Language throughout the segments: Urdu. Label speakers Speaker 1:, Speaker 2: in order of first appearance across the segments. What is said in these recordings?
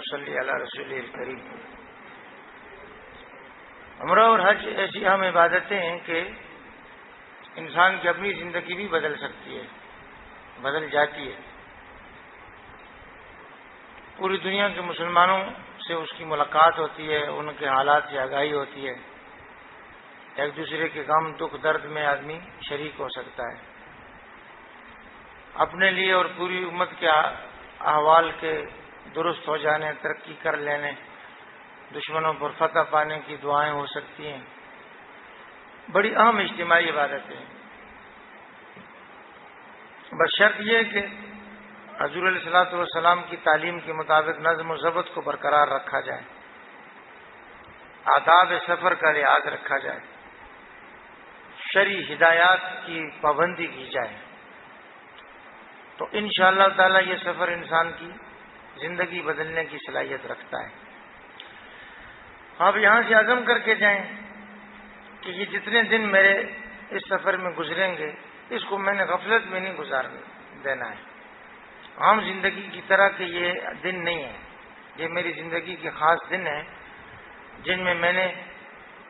Speaker 1: صلی علی رسول الکریم۔ عمرہ اور حج ایسی اہم عبادتیں ہیں کہ انسان کی اپنی زندگی بھی بدل سکتی ہے، بدل جاتی ہے۔ پوری دنیا کے مسلمانوں سے اس کی ملاقات ہوتی ہے، ان کے حالات سے آگاہی ہوتی ہے، ایک دوسرے کے غم دکھ درد میں آدمی شریک ہو سکتا ہے۔ اپنے لیے اور پوری امت کے احوال کے درست ہو جانے، ترقی کر لینے، دشمنوں پر فتح پانے کی دعائیں ہو سکتی ہیں۔ بڑی اہم اجتماعی عبادت ہے۔ بس شرط یہ کہ حضور علیہ الصلوۃ والسلام کی تعلیم کے مطابق نظم و ضبط کو برقرار رکھا جائے، آداب سفر کا لحاظ رکھا جائے، شرعی ہدایات کی پابندی کی جائے، تو انشاءاللہ تعالی یہ سفر انسان کی زندگی بدلنے کی صلاحیت رکھتا ہے۔ آپ یہاں سے عزم کر کے جائیں کہ یہ جتنے دن میرے اس سفر میں گزریں گے اس کو میں نے غفلت میں نہیں گزار دینا ہے، عام زندگی کی طرح کہ یہ دن نہیں ہے، یہ میری زندگی کے خاص دن ہیں جن میں نے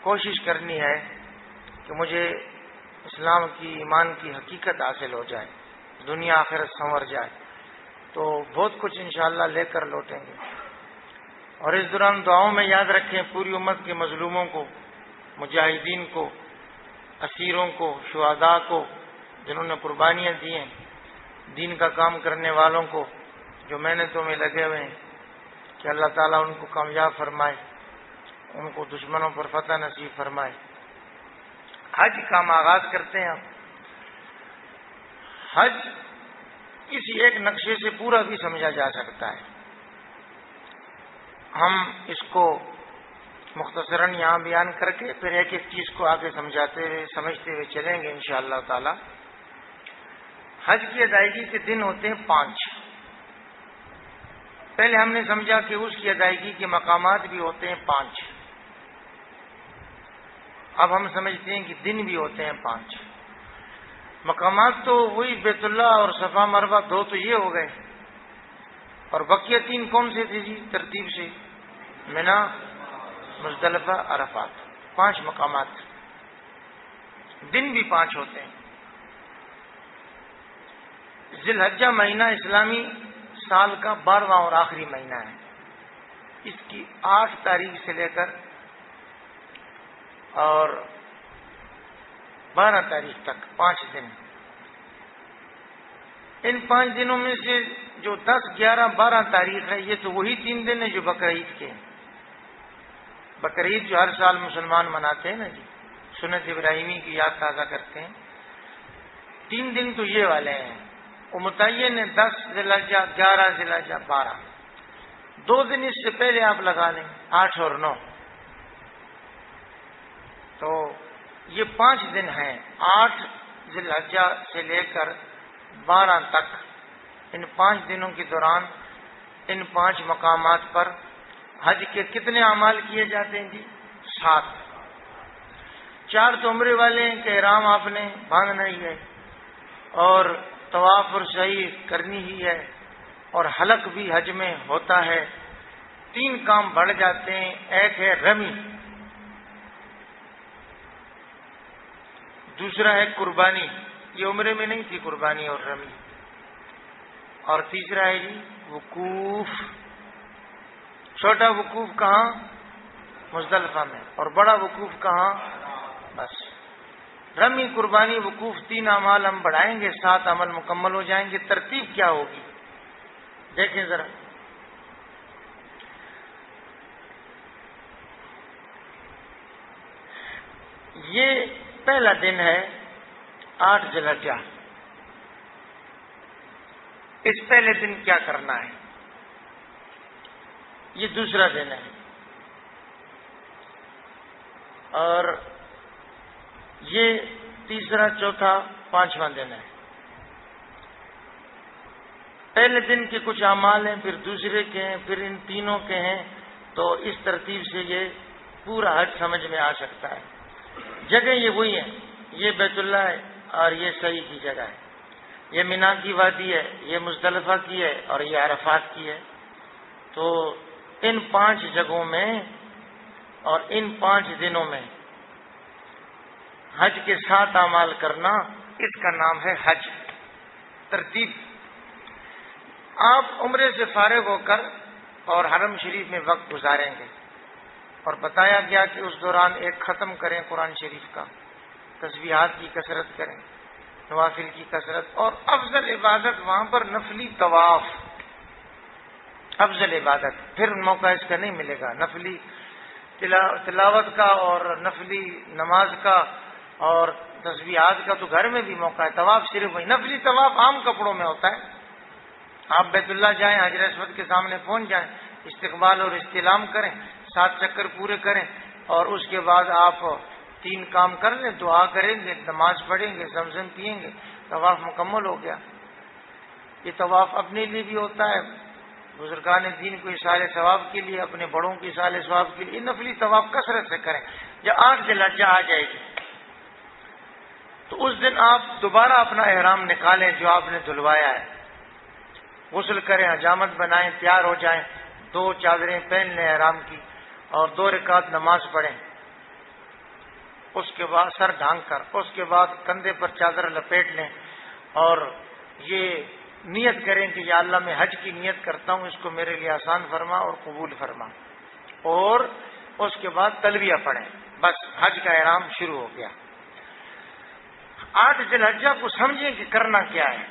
Speaker 1: کوشش کرنی ہے کہ مجھے اسلام کی، ایمان کی حقیقت حاصل ہو جائے، دنیا آخرت سنور جائے، تو بہت کچھ انشاءاللہ لے کر لوٹیں گے۔ اور اس دوران دعاؤں میں یاد رکھیں پوری امت کے مظلوموں کو، مجاہدین کو، اسیروں کو، شہداء کو، جنہوں نے قربانیاں دی ہیں، دین کا کام کرنے والوں کو جو محنتوں میں لگے ہوئے ہیں، کہ اللہ تعالیٰ ان کو کامیاب فرمائے، ان کو دشمنوں پر فتح نصیب فرمائے۔ حج کا ہم آغاز کرتے ہیں۔ حج کسی ایک نقشے سے پورا بھی سمجھا جا سکتا ہے، ہم اس کو مختصراً یہاں بیان کر کے پھر ایک ایک چیز کو آگے سمجھاتے ہوئے سمجھتے ہوئے چلیں گے انشاءاللہ تعالی۔ حج کی ادائیگی کے دن ہوتے ہیں 5۔ پہلے ہم نے سمجھا کہ اس کی ادائیگی کے مقامات بھی ہوتے ہیں 5، اب ہم سمجھتے ہیں کہ دن بھی ہوتے ہیں 5۔ مقامات تو وہی بیت اللہ اور صفا مروہ 2 تو یہ ہو گئے، اور بقیہ 3 کون سے تھے جی ترتیب سے؟ منا، مزدلفہ، عرفات، 5 مقامات۔ دن بھی 5 ہوتے ہیں۔ ذی الحجہ مہینہ اسلامی سال کا 12واں اور آخری مہینہ ہے۔ اس کی 8 تاریخ سے لے کر اور 12 تاریخ تک 5 دن۔ ان 5 دنوں میں سے جو 10، 11، 12 تاریخ ہے، یہ تو وہی 3 دن ہیں جو بقرعید کے ہیں۔ بقرعید جو ہر سال مسلمان مناتے ہیں نا جی، سنت ابراہیمی کی یاد تازہ کرتے ہیں، 3 دن تو یہ والے ہیں۔ وہ متعین ہے 10 ذی الحجہ، 11 ذی الحجہ، 12۔ 2 دن اس سے پہلے آپ لگا لیں، 8 اور 9۔ تو یہ 5 دن ہیں، 8 ذی الحجہ سے لے کر 12 تک۔ ان 5 دنوں کے دوران ان 5 مقامات پر حج کے کتنے اعمال کیے جاتے ہیں جی؟ 7۔ 4 تو عمرے والے ہیں کہ احرام آپ نے باندھنا ہی ہے، اور طواف اور سعی کرنی ہی ہے، اور حلق بھی حج میں ہوتا ہے۔ 3 کام بڑھ جاتے ہیں، ایک ہے رمی، دوسرا ہے قربانی، یہ عمرے میں نہیں تھی قربانی اور رمی، اور تیسرا ہے جی وقوف۔ چھوٹا وقوف کہاں؟ مزدلفہ میں، اور بڑا وقوف کہاں؟ بس رمی، قربانی، وقوف، 3 اعمال ہم بڑھائیں گے، 7 عمل مکمل ہو جائیں گے۔ ترتیب کیا ہوگی دیکھیں ذرا۔ یہ پہلا دن ہے 8 ذی الحجہ۔ اس پہلے دن کیا کرنا ہے؟ یہ دوسرا دن ہے، اور یہ تیسرا، چوتھا، 5واں دن ہے۔ پہلے دن کے کچھ اعمال ہیں، پھر دوسرے کے ہیں، پھر ان تینوں کے ہیں، تو اس ترتیب سے یہ پورا حج سمجھ میں آ سکتا ہے۔ جگہ یہ وہی ہے، یہ بیت اللہ ہے اور یہ سعی کی جگہ ہے، یہ مینا کی وادی ہے، یہ مزدلفہ کی ہے اور یہ عرفات کی ہے۔ تو ان 5 جگہوں میں اور ان 5 دنوں میں حج کے 7 اعمال کرنا، اس کا نام ہے حج۔ ترتیب: آپ عمرے سے فارغ ہو کر اور حرم شریف میں وقت گزاریں گے، اور بتایا گیا کہ اس دوران ایک ختم کریں قرآن شریف کا، تسبیحات کی کثرت کریں، نوافل کی کثرت، اور افضل عبادت وہاں پر نفلی طواف، افضل عبادت۔ پھر موقع اس کا نہیں ملے گا، نفلی تلاوت کا اور نفلی نماز کا اور تسبیحات کا تو گھر میں بھی موقع ہے، طواف صرف وہی۔ نفلی طواف عام کپڑوں میں ہوتا ہے، آپ بیت اللہ جائیں، حجر اسود کے سامنے پہنچ جائیں، استقبال اور استلام کریں، 7 چکر پورے کریں، اور اس کے بعد آپ 3 کام کر لیں، دعا کریں گے، نماز پڑھیں گے، زمزم پیئیں گے، طواف مکمل ہو گیا۔ یہ طواف اپنے لیے بھی ہوتا ہے، بزرگان دین کو اصال ثواب کے لیے، اپنے بڑوں کے اصال ثواب کے لیے نفلی طواف کثرت سے کریں۔ جب 8 ذی الحجہ آ جائے گی تو اس دن آپ دوبارہ اپنا احرام نکالیں جو آپ نے دھلوایا ہے، غسل کریں، حجامت بنائیں، تیار ہو جائیں، 2 چادریں پہن لیں احرام کی، اور 2 رکعت نماز پڑھیں۔ اس کے بعد سر ڈھانک کر، اس کے بعد کندھے پر چادر لپیٹ لیں، اور یہ نیت کریں کہ یا اللہ میں حج کی نیت کرتا ہوں، اس کو میرے لیے آسان فرما اور قبول فرما، اور اس کے بعد تلبیہ پڑھیں۔ بس حج کا احرام شروع ہو گیا۔ 8 ذی الحجہ کو سمجھیں کہ کرنا کیا ہے۔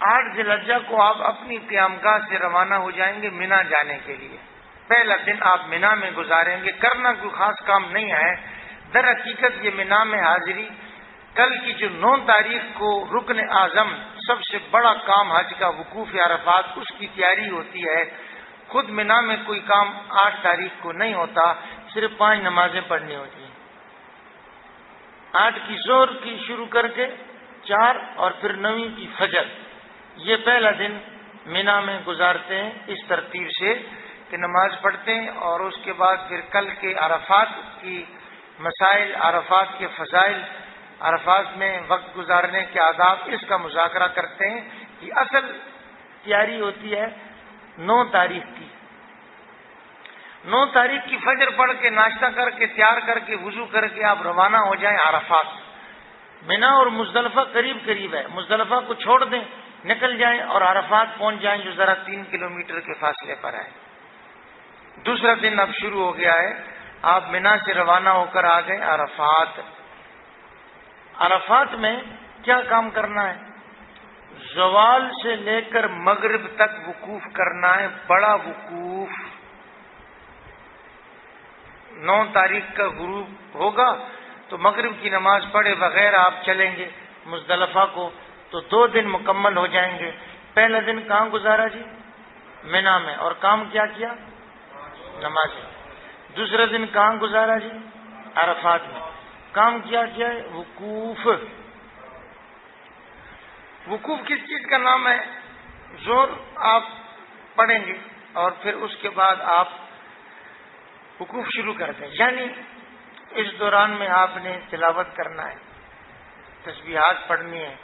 Speaker 1: 8 ذی الحجہ کو آپ اپنی قیام گاہ سے روانہ ہو جائیں گے مینا جانے کے لیے۔ پہلا دن آپ مینا میں گزاریں گے، کرنا کوئی خاص کام نہیں ہے۔ در حقیقت یہ مینا میں حاضری کل کی جو 9 تاریخ کو رکن اعظم سب سے بڑا کام حج کا وقوف عرفات، اس کی تیاری ہوتی ہے۔ خود مینا میں کوئی کام 8 تاریخ کو نہیں ہوتا، صرف 5 نمازیں پڑھنی ہوتی ہیں۔ 8 کی ظہر کی شروع کر کے 4 اور پھر 9 کی فجر، یہ پہلا دن مینا میں گزارتے ہیں اس ترتیب سے کہ نماز پڑھتے ہیں، اور اس کے بعد پھر کل کے عرفات کی مسائل، عرفات کے فضائل، عرفات میں وقت گزارنے کے آداب، اس کا مذاکرہ کرتے ہیں۔ کہ اصل تیاری ہوتی ہے 9 تاریخ کی۔ 9 تاریخ کی فجر پڑھ کے ناشتہ کر کے تیار کر کے وضو کر کے آپ روانہ ہو جائیں عرفات۔ مینا اور مزدلفہ قریب قریب ہے، مزدلفہ کو چھوڑ دیں، نکل جائیں اور عرفات پہنچ جائیں جو ذرا 3 کلومیٹر کے فاصلے پر ہے۔ دوسرا دن اب شروع ہو گیا ہے، آپ مینا سے روانہ ہو کر آ گئے عرفات۔ عرفات میں کیا کام کرنا ہے؟ زوال سے لے کر مغرب تک وقوف کرنا ہے، بڑا وقوف۔ 9 تاریخ کا غروب ہوگا تو مغرب کی نماز پڑھے بغیر آپ چلیں گے مزدلفہ کو تو 2 دن مکمل ہو جائیں گے۔ پہلا دن کہاں گزارا جی؟ مینا میں، اور کام کیا کیا؟ نماز۔ دوسرا دن کہاں گزارا جی؟ عرفات میں، کام کیا کیا ہے؟ وقوف۔ وقوف کس چیز کا نام ہے؟ زور آپ پڑھیں گے اور پھر اس کے بعد آپ وقوف شروع کر دیں، یعنی اس دوران میں آپ نے تلاوت کرنا ہے، تسبیحات پڑھنی ہے،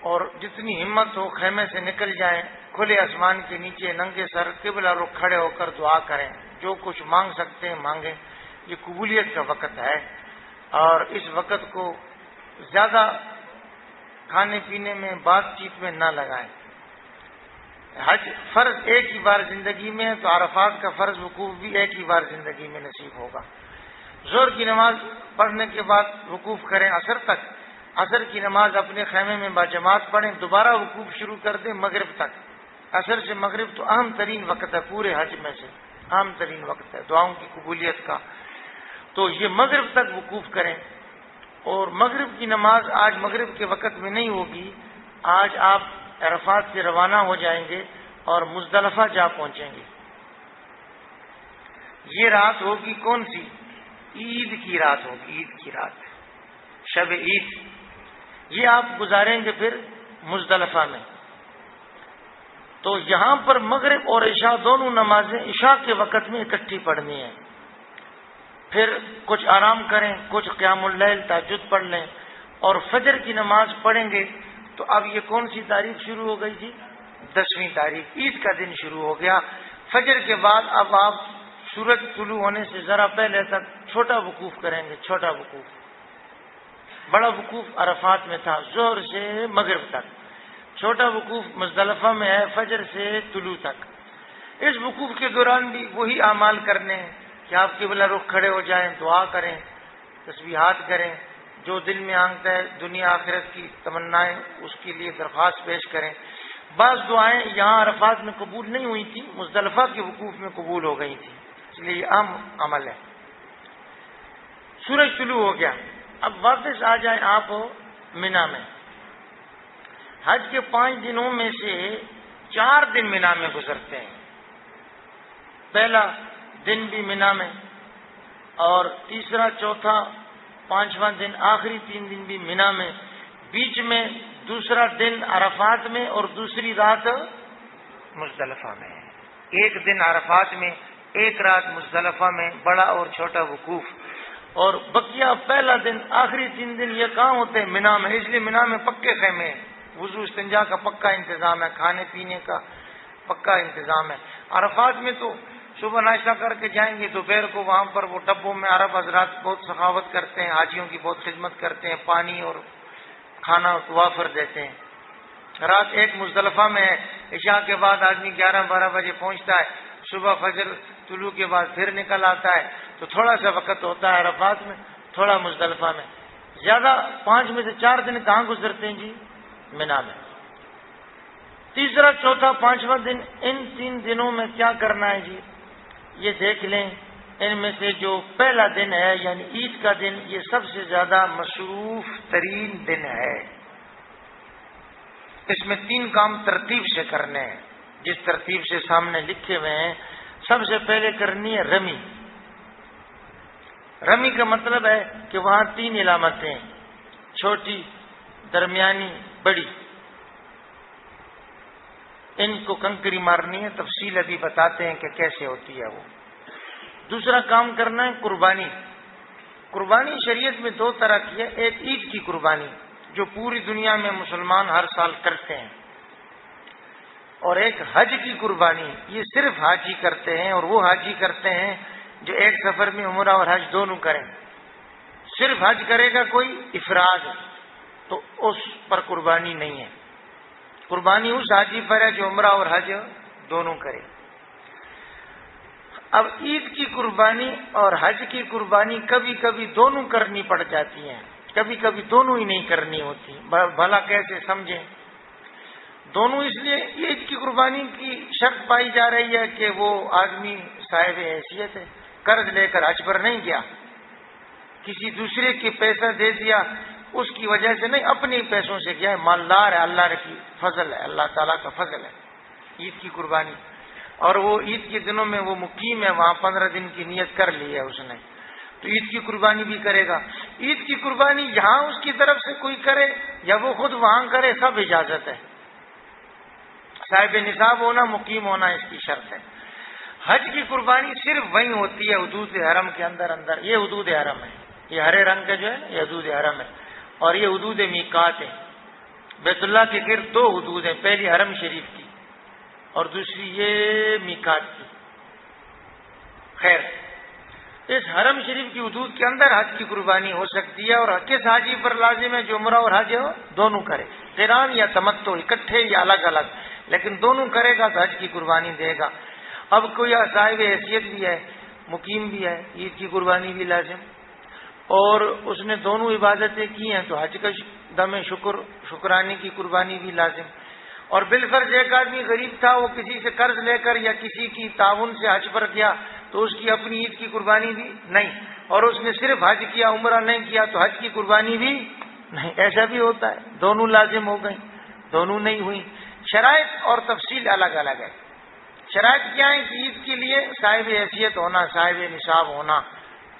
Speaker 1: اور جتنی ہمت ہو خیمے سے نکل جائیں، کھلے آسمان کے نیچے ننگے سر قبلہ رخ کھڑے ہو کر دعا کریں، جو کچھ مانگ سکتے ہیں مانگیں۔ یہ قبولیت کا وقت ہے، اور اس وقت کو زیادہ کھانے پینے میں، بات چیت میں نہ لگائیں۔ حج فرض ایک ہی بار زندگی میں ہے، تو عرفات کا فرض وقوف بھی ایک ہی بار زندگی میں نصیب ہوگا۔ ظہر کی نماز پڑھنے کے بعد وقوف کریں عصر تک، عصر کی نماز اپنے خیمے میں باجماعت پڑھیں، دوبارہ وقوف شروع کر دیں مغرب تک۔ عصر سے مغرب تو اہم ترین وقت ہے، پورے حج میں سے اہم ترین وقت ہے دعاؤں کی قبولیت کا، تو یہ مغرب تک وقوف کریں۔ اور مغرب کی نماز آج مغرب کے وقت میں نہیں ہوگی، آج آپ عرفات سے روانہ ہو جائیں گے اور مزدلفہ جا پہنچیں گے۔ یہ رات ہوگی کون سی؟ عید کی رات ہوگی، عید کی رات، شب عید۔ یہ آپ گزاریں گے پھر مزدلفہ میں۔ تو یہاں پر مغرب اور عشاء دونوں نمازیں عشاء کے وقت میں اکٹھی پڑھنی ہیں، پھر کچھ آرام کریں، کچھ قیام اللیل تہجد پڑھ لیں، اور فجر کی نماز پڑھیں گے۔ تو اب یہ کون سی تاریخ شروع ہو گئی جی؟ 10ویں تاریخ، عید کا دن شروع ہو گیا۔ فجر کے بعد اب آپ سورج طلوع ہونے سے ذرا پہلے تک چھوٹا وقوف کریں گے، چھوٹا وقوف. بڑا وقوف عرفات میں تھا ظہر سے مغرب تک، چھوٹا وقوف مزدلفہ میں ہے فجر سے طلوع تک. اس وقوف کے دوران بھی وہی اعمال کرنے ہیں کہ آپ قبلہ رخ کھڑے ہو جائیں، دعا کریں، تسبیحات کریں، جو دل میں آنگتا ہے دنیا آخرت کی تمنائیں اس کے لیے درخواست پیش کریں. بعض دعائیں یہاں عرفات میں قبول نہیں ہوئی تھی، مزدلفہ کے وقوف میں قبول ہو گئی تھی، اس لیے یہ عام عمل ہے. سورج طلوع ہو گیا، اب واپس آ جائیں آپ مینا میں. حج کے 5 دنوں میں سے 4 دن مینا میں گزرتے ہیں. پہلا دن بھی مینا میں، اور تیسرا، چوتھا، 5واں دن، آخری 3 دن بھی مینا میں. بیچ میں دوسرا دن عرفات میں اور دوسری رات مزدلفہ میں. 1 دن عرفات میں، 1 رات مزدلفہ میں، بڑا اور چھوٹا وقوف. اور بقیہ پہلا دن، آخری 3 دن یہ کہاں ہوتے ہیں؟ مینا میں. اس لیے مینا میں پکے خیمے ہیں، وضو استنجا کا پکا انتظام ہے، کھانے پینے کا پکا انتظام ہے. عرفات میں تو صبح ناشتہ کر کے جائیں گے، دوپہر کو وہاں پر وہ ڈبوں میں عرب حضرات بہت سخاوت کرتے ہیں، حاجیوں کی بہت خدمت کرتے ہیں، پانی اور کھانا وافر دیتے ہیں. رات 1 مزدلفہ میں ہے، عشاء کے بعد آدمی 11-12 بجے پہنچتا ہے، صبح فجر طلوع کے بعد پھر نکل آتا ہے. تو تھوڑا سا وقت ہوتا ہے عرفات میں، تھوڑا مزدلفہ میں. زیادہ 5 میں سے 4 دن کہاں گزرتے ہیں جی؟ مینا میں. تیسرا، چوتھا، 5واں دن، ان 3 دنوں میں کیا کرنا ہے جی؟ یہ دیکھ لیں. ان میں سے جو پہلا دن ہے یعنی عید کا دن، یہ سب سے زیادہ مصروف ترین دن ہے. اس میں 3 کام ترتیب سے کرنے ہیں، جس ترتیب سے سامنے لکھے ہوئے ہیں. سب سے پہلے کرنی ہے رمی. رمی کا مطلب ہے کہ وہاں 3 علامتیں، چھوٹی، درمیانی، بڑی، ان کو کنکری مارنی ہے. تفصیل ابھی بتاتے ہیں کہ کیسے ہوتی ہے وہ. دوسرا کام کرنا ہے قربانی. قربانی شریعت میں 2 طرح کی ہے. ایک عید کی قربانی جو پوری دنیا میں مسلمان ہر سال کرتے ہیں، اور ایک حج کی قربانی. یہ صرف حاجی کرتے ہیں، اور وہ حاجی کرتے ہیں جو ایک سفر میں عمرہ اور حج دونوں کریں. صرف حج کرے گا کوئی افراد تو اس پر قربانی نہیں ہے. قربانی اس حاجی پر ہے جو عمرہ اور حج دونوں کرے. اب عید کی قربانی اور حج کی قربانی کبھی کبھی دونوں کرنی پڑ جاتی ہیں، کبھی کبھی دونوں ہی نہیں کرنی ہوتی. بھلا کیسے سمجھیں؟ دونوں اس لیے عید کی قربانی کی شرط پائی جا رہی ہے کہ وہ آدمی صاحب حیثیت ہے، قرض لے کر حج پر نہیں گیا، کسی دوسرے کے پیسہ دے دیا اس کی وجہ سے نہیں، اپنے پیسوں سے گیا ہے، مالدار ہے، اللہ کی فضل ہے، اللہ تعالیٰ کا فضل ہے. عید کی قربانی. اور وہ عید کے دنوں میں وہ مقیم ہے، وہاں 15 دن کی نیت کر لی ہے اس نے، تو عید کی قربانی بھی کرے گا. عید کی قربانی یہاں اس کی طرف سے کوئی کرے یا وہ خود وہاں کرے، سب اجازت ہے. صاحب نصاب ہونا، مقیم ہونا اس کی شرط ہے. حج کی قربانی صرف وہیں ہوتی ہے حدود حرم کے اندر. یہ حدود حرم ہے، یہ ہرے رنگ کا جو ہے یہ حدود حرم ہے، اور یہ حدود میقات ہے. بیت اللہ کے گرد 2 حدود ہیں، پہلی حرم شریف کی اور دوسری یہ میقات کی. خیر، اس حرم شریف کی حدود کے اندر حج کی قربانی ہو سکتی ہے. اور کس حاجی پر لازم ہے؟ جو عمرہ اور حج دونوں کرے، قران یا تمتع، اکٹھے یا الگ الگ، لیکن دونوں کرے گا تو حج کی قربانی دے گا. اب کوئی صاحب حیثیت بھی ہے، مقیم بھی ہے، عید کی قربانی بھی لازم، اور اس نے دونوں عبادتیں کی ہیں تو حج کا دم شکرانے کی قربانی بھی لازم. اور بالفرض ایک آدمی غریب تھا، وہ کسی سے قرض لے کر یا کسی کی تعاون سے حج پر گیا تو اس کی اپنی عید کی قربانی بھی نہیں، اور اس نے صرف حج کیا، عمرہ نہیں کیا تو حج کی قربانی بھی نہیں. ایسا بھی ہوتا ہے، دونوں لازم ہو گئی، دونوں نہیں ہوئی. شرائط اور تفصیل الگ الگ ہے. شرائط کیا ہے کہ عید کے لیے صاحب حیثیت ہونا، صاحب نصاب ہونا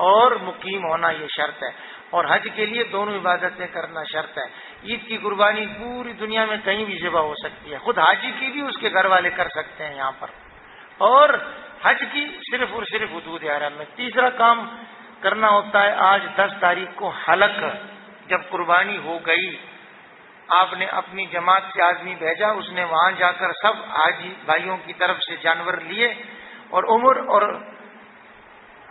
Speaker 1: اور مقیم ہونا یہ شرط ہے، اور حج کے لیے دونوں عبادتیں کرنا شرط ہے. عید کی قربانی پوری دنیا میں کہیں بھی ذبح ہو سکتی ہے، خود حاجی کی بھی اس کے گھر والے کر سکتے ہیں یہاں پر، اور حج کی صرف اور صرف حدود حرم میں. تیسرا کام کرنا ہوتا ہے آج 10 تاریخ کو حلق. جب قربانی ہو گئی، آپ نے اپنی جماعت سے آدمی بھیجا، اس نے وہاں جا کر سب حاجی بھائیوں کی طرف سے جانور لیے اور عمر اور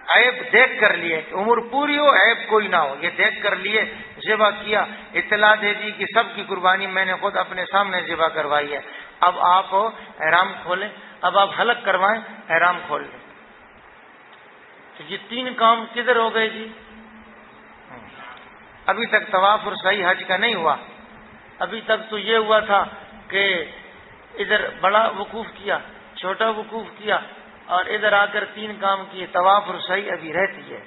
Speaker 1: عیب دیکھ کر لیے کہ عمر پوری ہو عیب کوئی نہ ہو، یہ دیکھ کر لیے ذبح کیا، اطلاع دے دی کہ سب کی قربانی میں نے خود اپنے سامنے ذبح کروائی ہے، اب آپ احرام کھولیں، اب آپ حلق کروائیں، احرام کھول لیں۔ تو یہ 3 کام کدھر ہو گئے جی؟ ابھی تک طواف اور سعی حج کا نہیں ہوا، ابھی تک تو یہ ہوا تھا کہ ادھر بڑا وقوف کیا، چھوٹا وقوف کیا، اور ادھر آ کر 3 کام کیے، طواف اور سعی ابھی رہتی ہے۔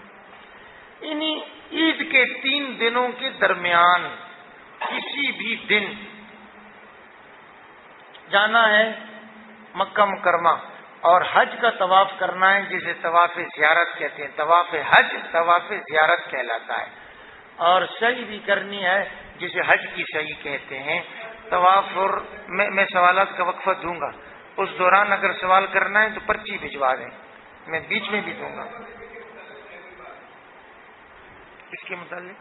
Speaker 1: انہی عید کے 3 دنوں کے درمیان کسی بھی دن جانا ہے مکہ مکرمہ اور حج کا طواف کرنا ہے، جسے طواف زیارت کہتے ہیں۔ طواف حج طواف زیارت کہلاتا ہے، اور سعی بھی کرنی ہے جسے حج کی سعی کہتے ہیں۔ طواف اور میں سوالات کا وقفہ دوں گا، اس دوران اگر سوال کرنا ہے تو پرچی بھجوا دیں، میں بیچ میں بھی دوں گا۔ اس کے متعلق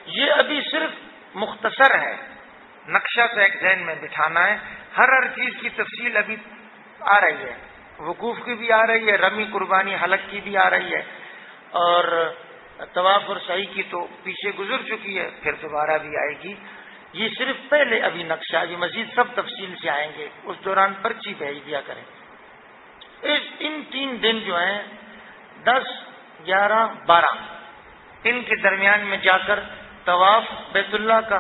Speaker 1: یہ ابھی صرف مختصر ہے، نقشہ تو ایک ذہن میں بٹھانا ہے، ہر چیز کی تفصیل ابھی آ رہی ہے، وقوف کی بھی آ رہی ہے، رمی قربانی حلق کی بھی آ رہی ہے، اور طواف اور سعی کی تو پیچھے گزر چکی ہے، پھر دوبارہ بھی آئے گی۔ یہ صرف پہلے ابھی نقشہ، ابھی مزید سب تفصیل سے آئیں گے، اس دوران پرچی بھیج دیا کریں۔ ان 3 دن جو ہیں 10، 11، 12 ان کے درمیان میں جا کر طواف بیت اللہ کا،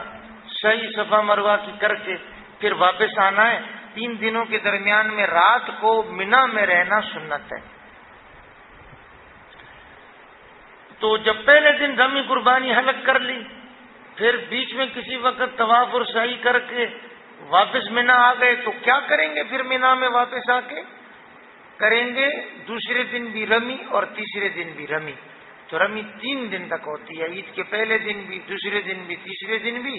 Speaker 1: سعی صفا مروہ کی کر کے پھر واپس آنا ہے۔ 3 دنوں کے درمیان میں رات کو منا میں رہنا سنت ہے۔ تو جب پہلے دن رمی قربانی حلق کر لی، پھر بیچ میں کسی وقت طواف اور سعی کر کے واپس منا آ گئے، تو کیا کریں گے پھر منا میں واپس آ کے؟ کریں گے دوسرے دن بھی رمی اور تیسرے دن بھی رمی۔ تو رمی 3 دن تک ہوتی ہے، عید کے پہلے دن بھی، دوسرے دن بھی، تیسرے دن بھی،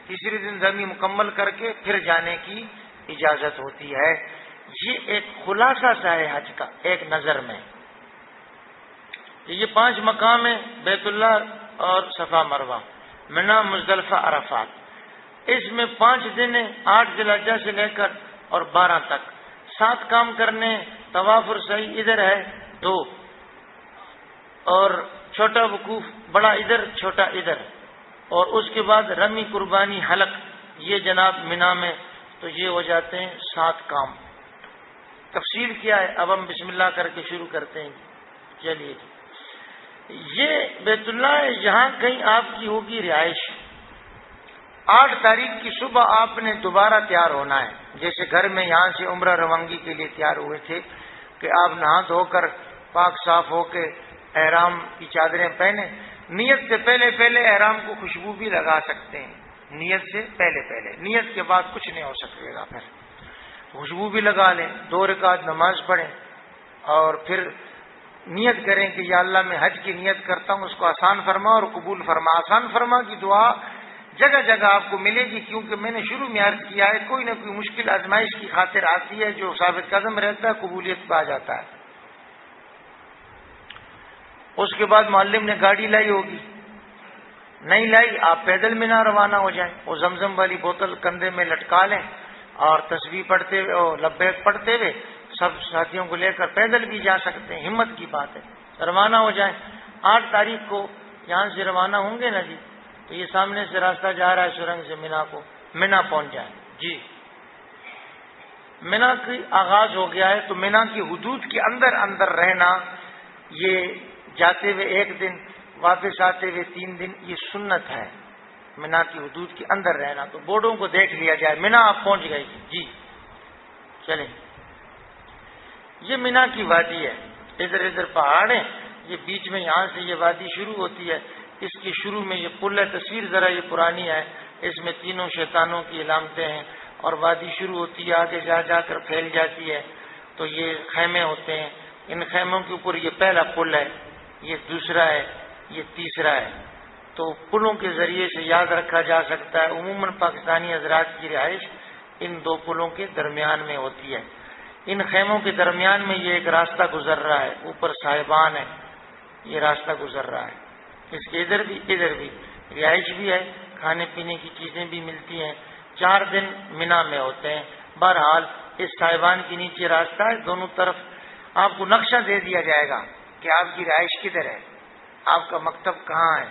Speaker 1: تیسرے دن رمی مکمل کر کے پھر جانے کی اجازت ہوتی ہے۔ یہ ایک خلاصہ سا ہے حج کا ایک نظر میں۔ یہ 5 مقام ہیں، بیت اللہ اور صفا مروہ، منا، مزدلفہ، عرفات۔ اس میں 5 دن ہیں، 8 ذی الحجہ سے لے کر اور 12 تک۔ 7 کام کرنے، طواف اور سعی ادھر ہے 2، اور چھوٹا وقوف، بڑا ادھر چھوٹا ادھر، اور اس کے بعد رمی قربانی حلق، یہ جناب منا میں، تو یہ ہو جاتے ہیں 7 کام۔ تفصیل کیا ہے اب ہم بسم اللہ کر کے شروع کرتے ہیں۔ چلیے جی، یہ بیت اللہ ہے، یہاں کہیں آپ کی ہوگی رہائش۔ 8 تاریخ کی صبح آپ نے دوبارہ تیار ہونا ہے، جیسے گھر میں یہاں سے عمرہ روانگی کے لیے تیار ہوئے تھے کہ آپ نہا دھو کر پاک صاف ہو کے احرام کی چادریں پہنے۔ نیت سے پہلے احرام کو خوشبو بھی لگا سکتے ہیں، نیت سے پہلے، نیت کے بعد کچھ نہیں ہو سکے گا، پھر خوشبو بھی لگا لیں، 2 رکعت نماز پڑھیں، اور پھر نیت کریں کہ یا اللہ میں حج کی نیت کرتا ہوں، اس کو آسان فرما اور قبول فرما۔ آسان فرما کی دعا جگہ جگہ آپ کو ملے گی، کیونکہ میں نے شروع میں عرض کیا ہے کوئی نہ کوئی مشکل آزمائش کی خاطر آتی ہے، جو ثابت قدم رہتا ہے قبولیت پہ آ جاتا ہے۔ اس کے بعد معلم نے گاڑی لائی ہوگی، نہیں لائی، آپ پیدل میں نہ روانہ ہو جائیں، وہ زمزم والی بوتل کندھے میں لٹکا لیں اور تسبیح پڑھتے ہوئے اور لبیک پڑھتے ہوئے سب ساتھیوں کو لے کر پیدل بھی جا سکتے ہیں، ہمت کی بات ہے، روانہ ہو جائیں۔ 8 تاریخ کو یہاں سے روانہ ہوں گے نا جی، تو یہ سامنے سے راستہ جا رہا ہے سرنگ سے منا کو، منا پہنچ جائیں جی۔ منا کی آغاز ہو گیا ہے، تو منا کی حدود کے اندر رہنا، یہ جاتے ہوئے 1 دن، واپس آتے ہوئے 3 دن، یہ سنت ہے، منا کی حدود کے اندر رہنا۔ تو بورڈوں کو دیکھ لیا جائے، منا آپ پہنچ گئے جی، چلیں۔ یہ منا کی وادی ہے، ادھر پہاڑ ہیں، یہ بیچ میں یہاں سے یہ وادی شروع ہوتی ہے، اس کی شروع میں یہ پل ہے، تصویر ذرا یہ پرانی ہے، اس میں 3 شیطانوں کی علامتیں ہیں، اور وادی شروع ہوتی ہے، آگے جا کر پھیل جاتی ہے، تو یہ خیمے ہوتے ہیں، ان خیموں کے اوپر یہ پہلا پل ہے، یہ دوسرا ہے، یہ تیسرا ہے، تو پلوں کے ذریعے سے یاد رکھا جا سکتا ہے۔ عموماً پاکستانی حضرات کی رہائش ان 2 پلوں کے درمیان میں ہوتی ہے۔ ان خیموں کے درمیان میں یہ ایک راستہ گزر رہا ہے، اوپر صاحبان ہے، یہ راستہ گزر رہا ہے، اس کے ادھر بھی رہائش بھی ہے، کھانے پینے کی چیزیں بھی ملتی ہیں۔ 4 دن منا میں ہوتے ہیں، بہرحال اس سائبان کے نیچے راستہ ہے، دونوں طرف آپ کو نقشہ دے دیا جائے گا کہ آپ کی رہائش کدھر ہے، آپ کا مکتب کہاں ہے،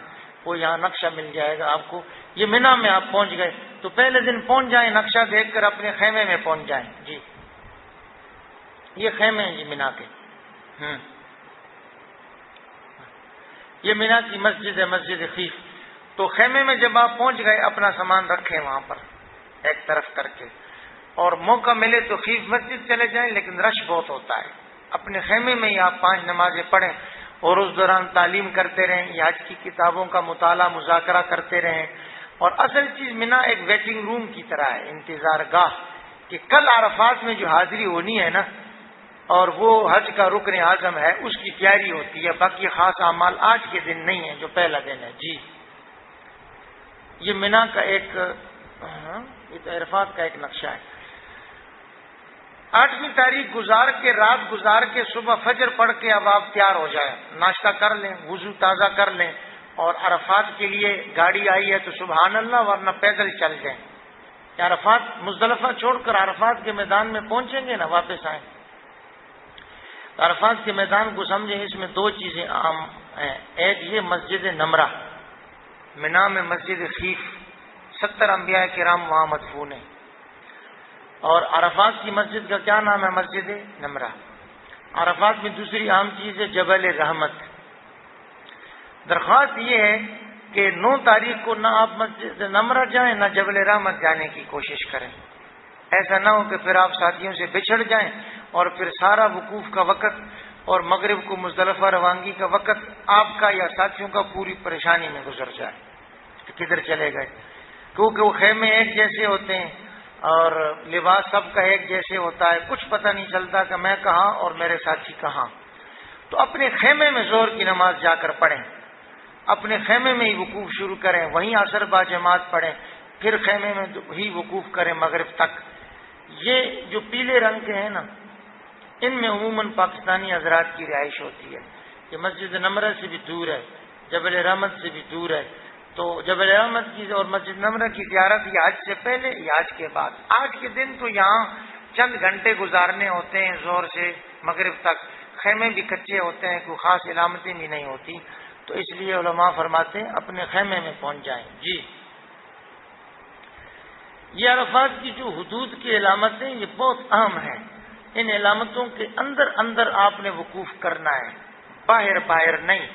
Speaker 1: وہ یہاں نقشہ مل جائے گا آپ کو۔ یہ مینا میں آپ پہنچ گئے تو پہلے دن پہنچ جائیں، نقشہ دیکھ کر اپنے خیمے میں پہنچ جائیں۔ جی یہ خیمے ہیں جی مینا کے۔ یہ مینا کی مسجد ہے، مسجد خیف۔ تو خیمے میں جب آپ پہنچ گئے اپنا سامان رکھیں وہاں پر ایک طرف کر کے، اور موقع ملے تو خیف مسجد چلے جائیں، لیکن رش بہت ہوتا ہے۔ اپنے خیمے میں ہی آپ 5 نمازیں پڑھیں اور اس دوران تعلیم کرتے رہیں، یہ حج کی کتابوں کا مطالعہ مذاکرہ کرتے رہیں۔ اور اصل چیز مینا ایک ویٹنگ روم کی طرح ہے، انتظار گاہ، کہ کل عرفات میں جو حاضری ہونی ہے نا، اور وہ حج کا رکن اعظم ہے، اس کی تیاری ہوتی ہے۔ باقی خاص اعمال آج کے دن نہیں ہے جو پہلا دن ہے۔ جی یہ مینا کا ایک یہ تو عرفات کا ایک نقشہ ہے۔ 8ویں تاریخ گزار کے، رات گزار کے، صبح فجر پڑھ کے اب آپ تیار ہو جائیں، ناشتہ کر لیں، وضو تازہ کر لیں، اور عرفات کے لیے گاڑی آئی ہے تو سبحان اللہ، ورنہ پیدل چل جائیں۔ عرفات مزدلفہ چھوڑ کر عرفات کے میدان میں پہنچیں گے نا، واپس آئیں۔ عرفات کے میدان کو سمجھیں، اس میں 2 چیزیں عام ہیں۔ ایک یہ مسجد نمرہ، مینا میں مسجد خیف، 70 انبیاء کرام وہاں مدفون ہیں۔ اور عرفات کی مسجد کا کیا نام ہے؟ مسجد نمرہ۔ عرفات میں دوسری عام چیز ہے جبل رحمت۔ درخواست یہ ہے کہ 9 تاریخ کو نہ آپ مسجد نمرہ جائیں نہ جبل رحمت جانے کی کوشش کریں۔ ایسا نہ ہو کہ پھر آپ ساتھیوں سے بچھڑ جائیں اور پھر سارا وقوف کا وقت اور مغرب کو مزدلفہ روانگی کا وقت آپ کا یا ساتھیوں کا پوری پریشانی میں گزر جائے کہ کدھر چلے گئے، کیونکہ وہ خیمے ایک جیسے ہوتے ہیں اور لباس سب کا ایک جیسے ہوتا ہے، کچھ پتہ نہیں چلتا کہ میں کہاں اور میرے ساتھی کہاں۔ تو اپنے خیمے میں ظہر کی نماز جا کر پڑھیں، اپنے خیمے میں ہی وقوف شروع کریں، وہیں عصر با جماعت پڑھیں، پھر خیمے میں ہی وقوف کریں مغرب تک۔ یہ جو پیلے رنگ کے ہیں نا، ان میں عموماً پاکستانی حضرات کی رہائش ہوتی ہے۔ یہ مسجد نمرہ سے بھی دور ہے، جبل رحمت سے بھی دور ہے۔ تو جبل رحمت کی اور مسجد نمرہ کی زیارت یہ حج سے پہلے یا حج کے بعد۔ آج کے دن تو یہاں چند گھنٹے گزارنے ہوتے ہیں ظہر سے مغرب تک، خیمے بھی کچے ہوتے ہیں، کوئی خاص علامتیں بھی نہیں ہوتی، تو اس لیے علماء فرماتے ہیں اپنے خیمے میں پہنچ جائیں۔ جی یہ عرفات کی جو حدود کی علامتیں یہ بہت اہم ہیں، ان علامتوں کے اندر اندر آپ نے وقوف کرنا ہے، باہر باہر نہیں۔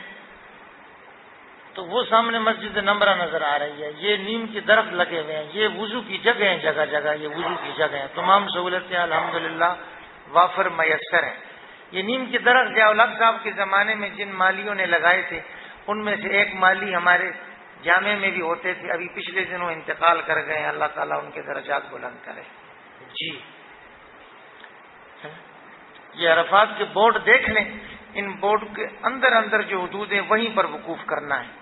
Speaker 1: تو وہ سامنے مسجد نمرہ نظر آ رہی ہے، یہ نیم کے درخت لگے ہوئے ہیں، یہ وضو کی جگہ ہیں، جگہ جگہ یہ وضو کی جگہ ہیں، تمام سہولتیں الحمدللہ وافر میسر ہیں۔ یہ نیم کے درخت ضیاء الحق صاحب کے زمانے میں جن مالیوں نے لگائے تھے، ان میں سے ایک مالی ہمارے جامع میں بھی ہوتے تھے، ابھی پچھلے دنوں انتقال کر گئے ہیں، اللہ تعالیٰ ان کے درجات بلند کرے۔ جی یہ عرفات کے بورڈ دیکھ لیں، ان بورڈ کے اندر اندر جو حدود ہیں وہیں پر وقوف کرنا ہے۔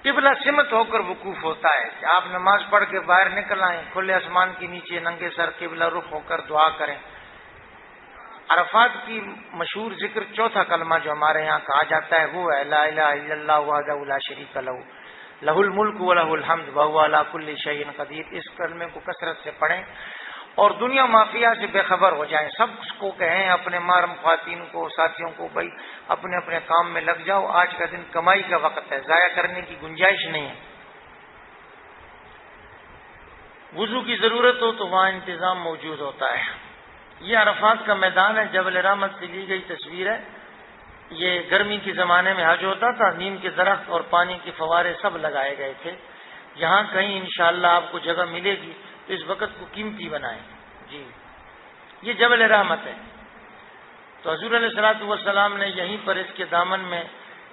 Speaker 1: قبلہ سمت ہو کر وقوف ہوتا ہے کہ آپ نماز پڑھ کے باہر نکل آئیں، کھلے آسمان کے نیچے ننگے سر قبلہ رخ ہو کر دعا کریں۔ عرفات کی مشہور ذکر چوتھا کلمہ جو ہمارے یہاں کہا جاتا ہے وہ ہے لا الہ الا اللہ وحدہ لا شریک لہ لہ الملک ولہ الحمد وہو علی کل شیء قدیر۔ اس کلمے کو کثرت سے پڑھیں اور دنیا مافیا سے بے خبر ہو جائیں، سب کو کہیں، اپنے محرم خواتین کو، ساتھیوں کو، بھائی اپنے اپنے کام میں لگ جاؤ، آج کا دن کمائی کا وقت ہے، ضائع کرنے کی گنجائش نہیں ہے۔ وضو کی ضرورت ہو تو وہاں انتظام موجود ہوتا ہے۔ یہ عرفات کا میدان ہے، جبل رحمت سے لی گئی تصویر ہے۔ یہ گرمی کے زمانے میں حج ہوتا تھا، نیم کے درخت اور پانی کے فوارے سب لگائے گئے تھے۔ یہاں کہیں انشاءاللہ آپ کو جگہ ملے گی تو اس وقت کو قیمتی بنائیں۔ جی یہ جبل رحمت ہے۔ تو حضور علیہ الصلوۃ والسلام نے یہیں پر اس کے دامن میں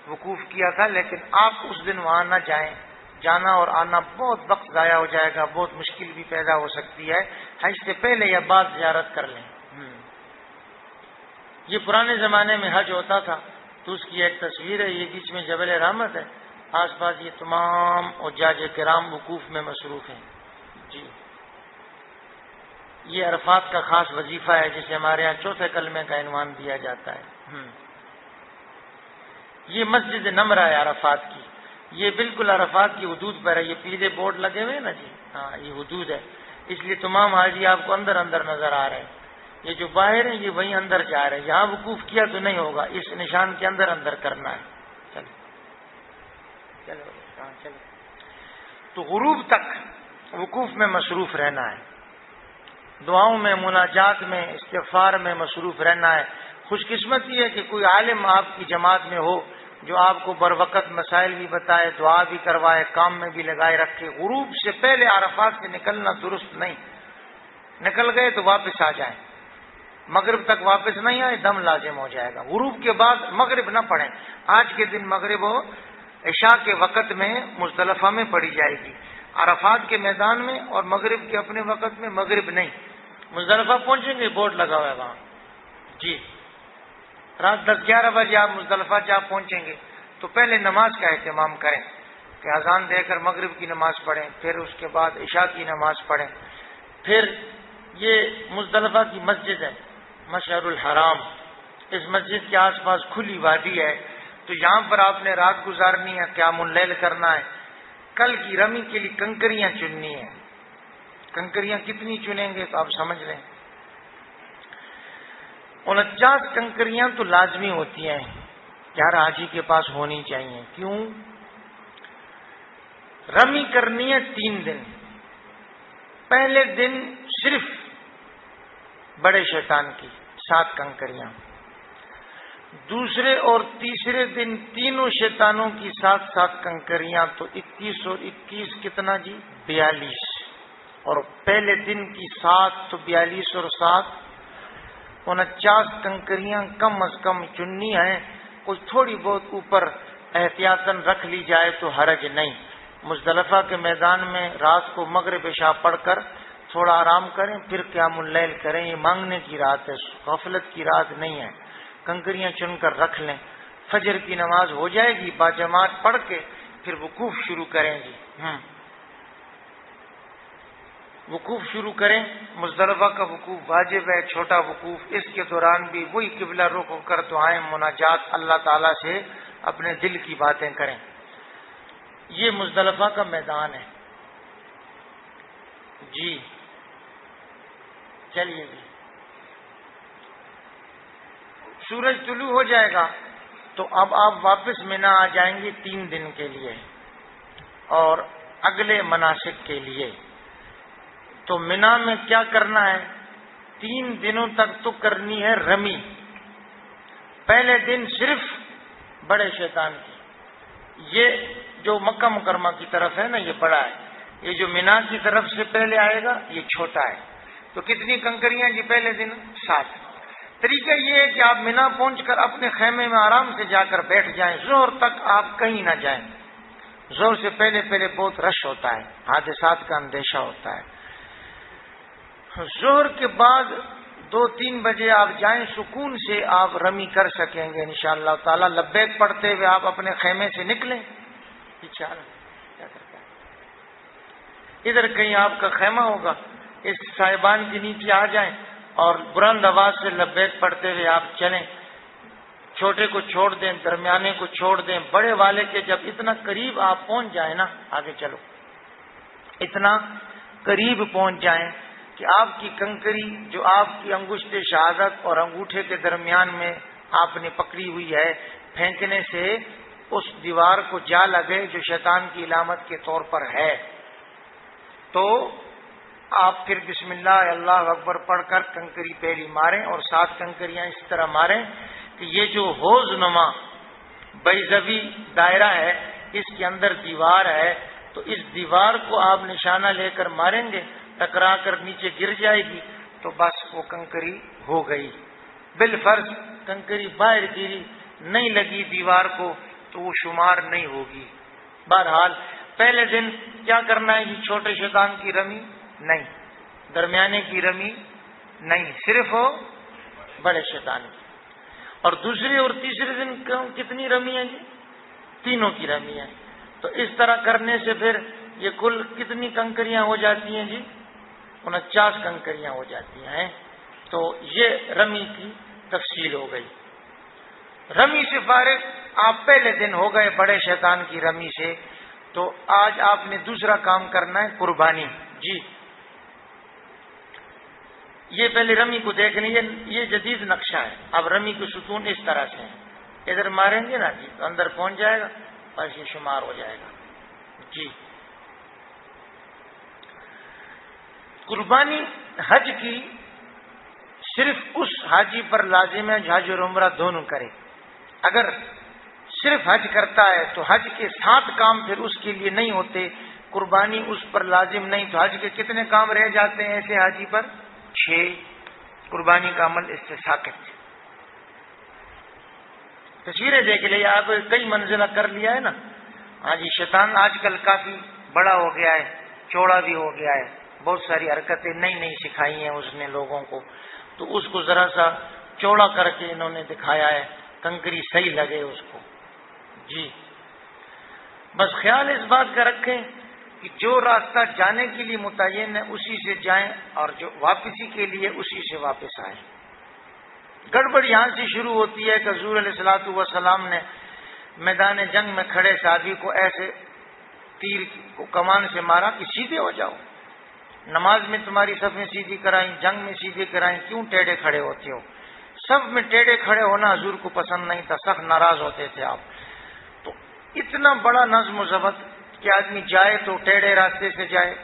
Speaker 1: وقوف کیا تھا، لیکن آپ اس دن وہاں نہ جائیں، جانا اور آنا بہت وقت ضائع ہو جائے گا، بہت مشکل بھی پیدا ہو سکتی ہے۔ حج سے پہلے یا بعد زیارت کر لیں۔ یہ پرانے زمانے میں حج ہوتا تھا تو اس کی ایک تصویر ہے، یہ بیچ میں جبل رحمت ہے، آس پاس یہ تمام حجاج کرام وقوف میں مصروف ہیں۔ جی یہ عرفات کا خاص وظیفہ ہے جسے ہمارے ہاں چوتھے کلمے کا عنوان دیا جاتا ہے۔ یہ مسجد نمرہ ہے عرفات کی، یہ بالکل عرفات کی حدود پر ہے، یہ پیلے بورڈ لگے ہوئے نا جی، ہاں یہ حدود ہے۔ اس لیے تمام حاجی آپ کو اندر اندر نظر آ رہے ہیں. یہ جو باہر ہیں یہ وہیں اندر جا رہے ہیں. یہاں وقوف کیا تو نہیں ہوگا, اس نشان کے اندر اندر کرنا ہے. چلو چلو چلو. تو غروب تک وقوف میں مصروف رہنا ہے, دعاؤں میں, مناجات میں, استغفار میں مصروف رہنا ہے. خوش قسمتی ہے کہ کوئی عالم آپ کی جماعت میں ہو جو آپ کو بر وقت مسائل بھی بتائے, دعا بھی کروائے, کام میں بھی لگائے رکھے. غروب سے پہلے عرفات سے نکلنا درست نہیں. نکل گئے تو واپس آ جائیں, مغرب تک واپس نہیں آئے دم لازم ہو جائے گا. غروب کے بعد مغرب نہ پڑھیں. آج کے دن مغرب ہو عشاء کے وقت میں مزدلفہ میں پڑھی جائے گی, عرفات کے میدان میں, اور مغرب کے اپنے وقت میں مغرب نہیں. مزدلفہ پہنچیں گے, بورڈ لگا ہوا ہے وہاں جی. رات 10-11 بجے آپ مزدلفہ جب پہنچیں گے تو پہلے نماز کا اہتمام کریں کہ اذان دے کر مغرب کی نماز پڑھیں, پھر اس کے بعد عشاء کی نماز پڑھیں. پھر یہ مزدلفہ کی مسجد ہے مشعر الحرام, اس مسجد کے آس پاس کھلی وادی ہے, تو یہاں پر آپ نے رات گزارنی ہے, قیام اللیل کرنا ہے. کل کی رمی کے لیے کنکریاں چننی ہیں. کنکریاں کتنی چنیں گے تو آپ سمجھ لیں. 49 کنکریاں تو لازمی ہوتی ہیں, ہر حاجی کے پاس ہونی چاہیے. کیوں؟ رمی کرنی ہے 3 دن. پہلے دن صرف بڑے شیطان کی 7 کنکریاں, دوسرے اور تیسرے دن تینوں شیطانوں کی 7 کنکریاں, تو 21 اور 21 کتنا جی 42, اور پہلے دن کی 7 تو 42 اور 7 49 کنکریاں کم از کم چننی ہیں. کوئی تھوڑی بہت اوپر احتیاطاً رکھ لی جائے تو حرج نہیں. مزدلفہ کے میدان میں رات کو مغرب عشاء پڑھ کر تھوڑا آرام کریں, پھر قیام اللیل کریں. یہ مانگنے کی رات ہے, غفلت کی رات نہیں ہے. کنکریاں چن کر رکھ لیں. فجر کی نماز ہو جائے گی, باجماعت پڑھ کے پھر وقوف شروع کریں گی. وقوف شروع کریں. مزدلفہ کا وقوف واجب ہے, چھوٹا وقوف. اس کے دوران بھی وہی قبلہ رخ ہو کر دعائیں, مناجات, اللہ تعالیٰ سے اپنے دل کی باتیں کریں. یہ مزدلفہ کا میدان ہے جی. چلیے جی, سورج طلوع ہو جائے گا تو اب آپ واپس مینا آ جائیں گے 3 دن کے لیے اور اگلے مناسک کے لیے. تو مینا میں کیا کرنا ہے؟ 3 دنوں تک تو کرنی ہے رمی. پہلے دن صرف بڑے شیطان کی, یہ جو مکہ مکرمہ کی طرف ہے نا یہ بڑا ہے, یہ جو مینا کی طرف سے پہلے آئے گا یہ چھوٹا ہے. تو کتنی کنکریاں جی پہلے دن 7. طریقہ یہ ہے کہ آپ مینا پہنچ کر اپنے خیمے میں آرام سے جا کر بیٹھ جائیں. ظہر تک آپ کہیں نہ جائیں. ظہر سے پہلے پہلے بہت رش ہوتا ہے, حادثات کا اندیشہ ہوتا ہے. ظہر کے بعد 2-3 بجے آپ جائیں, سکون سے آپ رمی کر سکیں گے انشاءاللہ تعالی. لبیک پڑھتے ہوئے آپ اپنے خیمے سے نکلیں. کیا کرتا ہے ادھر کہیں آپ کا خیمہ ہوگا, اس صاحبان کے نیچے آ جائیں اور بلند آواز سے لبیک پڑھتے ہوئے آپ چلیں. چھوٹے کو چھوڑ دیں, درمیانے کو چھوڑ دیں, بڑے والے کے جب اتنا قریب آپ پہنچ جائیں نا, آگے چلو, اتنا قریب پہنچ جائیں کہ آپ کی کنکری جو آپ کی انگشت شہادت اور انگوٹھے کے درمیان میں آپ نے پکڑی ہوئی ہے, پھینکنے سے اس دیوار کو جا لگے جو شیطان کی علامت کے طور پر ہے. تو آپ پھر بسم اللہ اللہ اکبر پڑھ کر کنکری پہلی ماریں, اور 7 کنکریاں اس طرح ماریں کہ یہ جو حوض نما بیضوی دائرہ ہے اس کے اندر دیوار ہے, تو اس دیوار کو آپ نشانہ لے کر ماریں گے, ٹکرا کر نیچے گر جائے گی تو بس وہ کنکری ہو گئی. بالفرض کنکری باہر گری, نہیں لگی دیوار کو, تو وہ شمار نہیں ہوگی. بہرحال پہلے دن کیا کرنا ہے جی؟ چھوٹے شیطان کی رمی نہیں, درمیانے کی رمی نہیں, صرف ہو بڑے شیطان کی. اور دوسرے اور تیسرے دن کتنی رمی ہے جی؟ تینوں کی رمی ہے. تو اس طرح کرنے سے پھر یہ کل کتنی کنکریاں ہو جاتی ہیں جی؟ 49 کنکریاں ہو جاتی ہیں. تو یہ رمی کی تفصیل ہو گئی. رمی سے فارغ آپ پہلے دن ہو گئے بڑے شیطان کی رمی سے. تو آج آپ نے دوسرا کام کرنا ہے, قربانی. جی یہ پہلے رمی کو دیکھ لیں، یہ جدید نقشہ ہے. اب رمی کے ستون اس طرح سے ہیں، ادھر ماریں گے نا جی تو اندر پہنچ جائے گا، بس یہ شمار ہو جائے گا. جی قربانی حج کی صرف اس حاجی پر لازم ہے جو حج اور عمرہ دونوں کرے. اگر صرف حج کرتا ہے تو حج کے 7 کام پھر اس کے لیے نہیں ہوتے، قربانی اس پر لازم نہیں. تو حج کے کتنے کام رہ جاتے ہیں ایسے حاجی پر؟ 6. قربانی کا عمل اس سے ساقط. تصویریں دیکھ لیا آپ، کئی منزلہ کر لیا ہے نا. ہاں جی، شیطان آج کل کافی بڑا ہو گیا ہے، چوڑا بھی ہو گیا ہے، بہت ساری حرکتیں نئی سکھائی ہیں اس نے لوگوں کو، تو اس کو ذرا سا چوڑا کر کے انہوں نے دکھایا ہے، کنکری صحیح لگے اس کو. جی بس خیال اس بات کا رکھیں کہ جو راستہ جانے کے لیے متعین ہے اسی سے جائیں، اور جو واپسی کے لیے اسی سے واپس آئیں. گڑبڑ یہاں سے شروع ہوتی ہے کہ حضور علیہ الصلوۃ والسلام نے میدان جنگ میں کھڑے صحابی کو ایسے تیر کو کمان سے مارا کہ سیدھے ہو جاؤ. نماز میں تمہاری صفیں سیدھی کرائیں، جنگ میں سیدھے کرائیں، کیوں ٹیڑھے کھڑے ہوتے ہو؟ سب میں ٹیڑھے کھڑے ہونا حضور کو پسند نہیں تھا، سخت ناراض ہوتے تھے آپ. تو اتنا بڑا نظم و ضبط کہ آدمی جائے تو ٹیڑھے راستے سے جائے،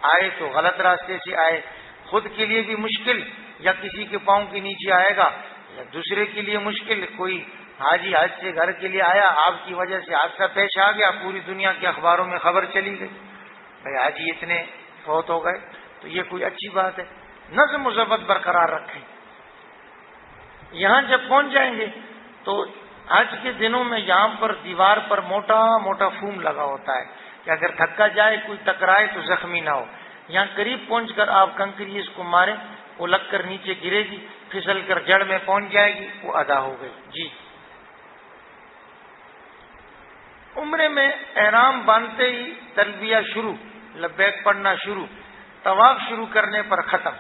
Speaker 1: آئے تو غلط راستے سے آئے، خود کے لیے بھی مشکل، یا کسی کے پاؤں کے نیچے آئے گا، یا دوسرے کے لیے مشکل. کوئی حاجی حج سے گھر کے لیے آیا، آپ کی وجہ سے حادثہ پیش آ گیا، پوری دنیا کے اخباروں میں خبر چلی گئی بھائی حاجی اتنے فوت ہو گئے. تو یہ کوئی اچھی بات ہے؟ نظم و ضبط برقرار رکھیں. یہاں جب پہنچ جائیں گے تو آج کے دنوں میں یہاں پر دیوار پر موٹا موٹا فوم لگا ہوتا ہے کہ اگر دھکا جائے، کوئی ٹکرائے تو زخمی نہ ہو. یہاں قریب پہنچ کر آپ کنکری اس کو ماریں، وہ لگ کر نیچے گرے گی، پھسل کر جڑ میں پہنچ جائے گی، وہ ادا ہو گئی. جی عمرے میں احرام باندھتے ہی تلبیہ شروع، لبیک پڑھنا شروع، طواف شروع کرنے پر ختم.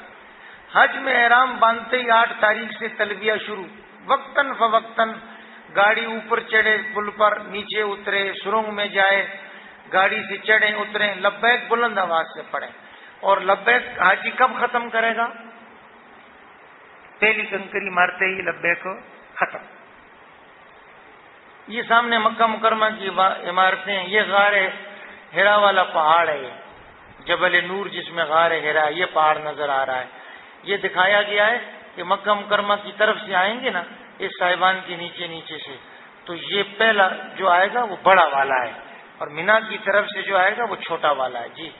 Speaker 1: حج میں احرام باندھتے ہی 8 تاریخ سے تلبیہ شروع، وقتاً فوقتاً گاڑی اوپر چڑھے، پل پر نیچے اترے، سرنگ میں جائے، گاڑی سے چڑھیں اتریں، لبیک بلند آواز سے پڑھیں. اور لبیک حاجی کب ختم کرے گا؟ پہلی کنکری مارتے ہی لبیک ختم. یہ سامنے مکہ مکرمہ کی عمارتیں ہیں، یہ غار ہرا والا پہاڑ ہے، یہ جبل نور جس میں غار ہرا، یہ پہاڑ نظر آ رہا ہے. یہ دکھایا گیا ہے کہ مکہ مکرمہ کی طرف سے آئیں گے نا اس صاحبان کے نیچے سے، تو یہ پہلا جو آئے گا وہ بڑا والا ہے، اور مینا کی طرف سے جو آئے گا وہ چھوٹا والا ہے. جی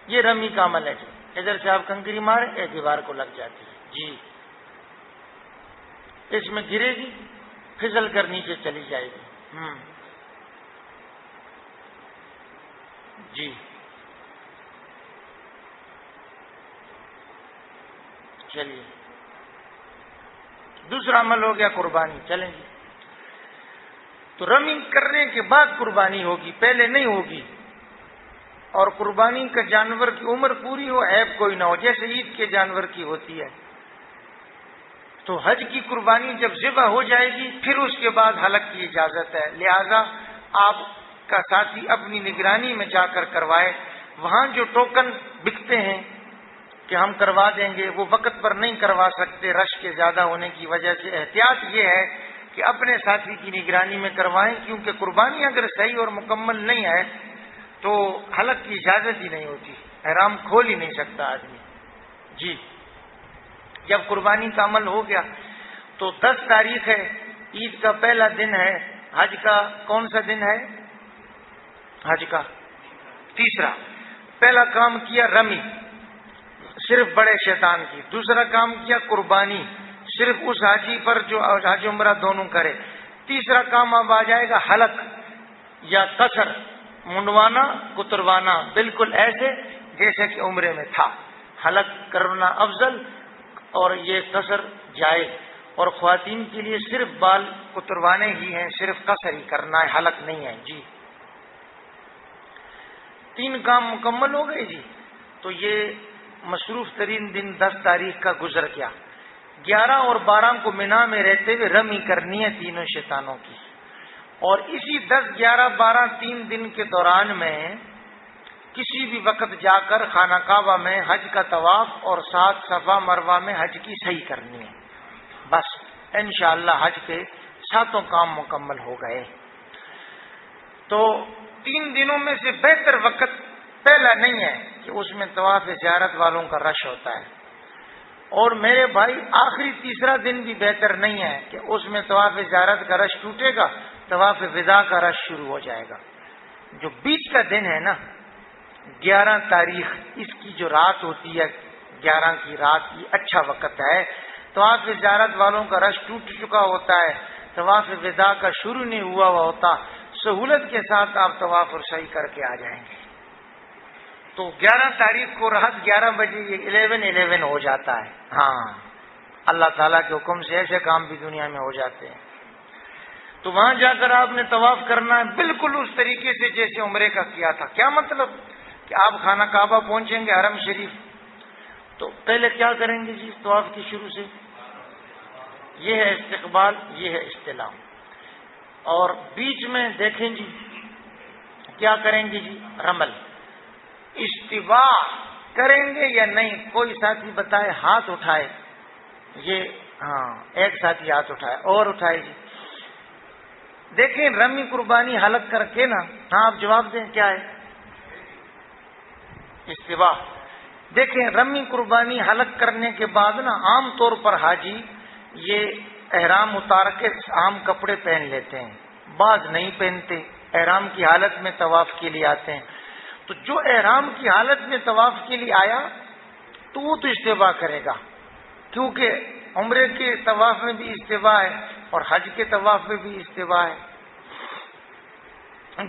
Speaker 1: یہ رمی کا عمل ہے. جی ادھر سے آپ کنکری مارے، ایک دیوار کو لگ جاتی ہے. جی اس میں گرے گی، پھسل کر نیچے چلی جائے گی. جی چلیے دوسرا عمل ہو گیا قربانی. چلیں جی. تو رمی کرنے کے بعد قربانی ہوگی، پہلے نہیں ہوگی. اور قربانی کا جانور کی عمر پوری ہو، عیب کوئی نہ ہو، جیسے عید کے جانور کی ہوتی ہے. تو حج کی قربانی جب ذبح ہو جائے گی پھر اس کے بعد حلق کی اجازت ہے. لہذا آپ کا ساتھی اپنی نگرانی میں جا کر کروائے. وہاں جو ٹوکن بکتے ہیں کہ ہم کروا دیں گے، وہ وقت پر نہیں کروا سکتے رش کے زیادہ ہونے کی وجہ سے. احتیاط یہ ہے کہ اپنے ساتھی کی نگرانی میں کروائیں، کیونکہ قربانی اگر صحیح اور مکمل نہیں ہے تو حلق کی اجازت ہی نہیں ہوتی، احرام کھول ہی نہیں سکتا آدمی. جی جب قربانی کا عمل ہو گیا تو 10 تاریخ ہے، عید کا پہلا دن ہے. حج کا کون سا دن ہے؟ حج کا تیسرا. پہلا کام کیا رمی، صرف بڑے شیطان کی. دوسرا کام کیا قربانی، صرف اس حاجی پر جو حج عمرہ دونوں کرے. تیسرا کام اب آ جائے گا حلق یا قصر، منڈوانا کتروانا، بالکل ایسے جیسے کہ عمرے میں تھا. حلق کرنا افضل اور یہ قصر جائز. اور خواتین کے لیے صرف بال کتروانے ہی ہیں، صرف قصر ہی کرنا ہے، حلق نہیں ہے. جی 3 کام مکمل ہو گئے. جی تو یہ مصروف ترین دن 10 تاریخ کا گزر گیا. 11 اور 12 کو مینا میں رہتے ہوئے رمی کرنی ہے تینوں شیطانوں کی. اور اسی 10، 11، 12 3 دن کے دوران میں کسی بھی وقت جا کر خانہ کعبہ میں حج کا طواف اور ساتھ صفا مروہ میں حج کی صحیح کرنی ہے. بس انشاءاللہ حج کے 7 کام مکمل ہو گئے. تو 3 دنوں میں سے بہتر وقت پہلا نہیں ہے کہ اس میں طواف زیارت والوں کا رش ہوتا ہے، اور میرے بھائی آخری تیسرا دن بھی بہتر نہیں ہے کہ اس میں طواف زیارت کا رش ٹوٹے گا، طواف وداع کا رش شروع ہو جائے گا. جو بیچ کا دن ہے نا 11 تاریخ، اس کی جو رات ہوتی ہے 11 کی رات، یہ اچھا وقت ہے. طواف زیارت والوں کا رش ٹوٹ چکا ہوتا ہے، طواف وداع کا شروع نہیں ہوا ہوتا. سہولت کے ساتھ آپ طواف اور سعی کر کے آ جائیں گے. تو 11 تاریخ کو رات 11 بجے یہ 11 ہو جاتا ہے. ہاں، اللہ تعالیٰ کے حکم سے ایسے کام بھی دنیا میں ہو جاتے ہیں. تو وہاں جا کر آپ نے طواف کرنا ہے بالکل اس طریقے سے جیسے عمرے کا کیا تھا. کیا مطلب کہ آپ خانہ کعبہ پہنچیں گے حرم شریف، تو پہلے کیا کریں گے جی طواف کی شروع سے؟ یہ ہے استقبال، یہ ہے استلام. اور بیچ میں دیکھیں جی کیا کریں گے جی؟ رمل. استواء کریں گے یا نہیں؟ کوئی ساتھی بتائے، ہاتھ اٹھائے. یہ ہاں، ایک ساتھی ہاتھ اٹھائے اور اٹھائے جی. دیکھیں رمی قربانی حلق کر کے نا، ہاں آپ جواب دیں کیا ہے؟ استواء. دیکھیں رمی قربانی حلق کرنے کے بعد نا عام طور پر حاجی یہ احرام اتار کے عام کپڑے پہن لیتے ہیں، بعض نہیں پہنتے، احرام کی حالت میں طواف کے لیے آتے ہیں. تو جو احرام کی حالت میں طواف کے لیے آیا تو وہ تو استواء کرے گا، کیونکہ عمرے کے طواف میں بھی استواء ہے اور حج کے طواف میں بھی استواء ہے.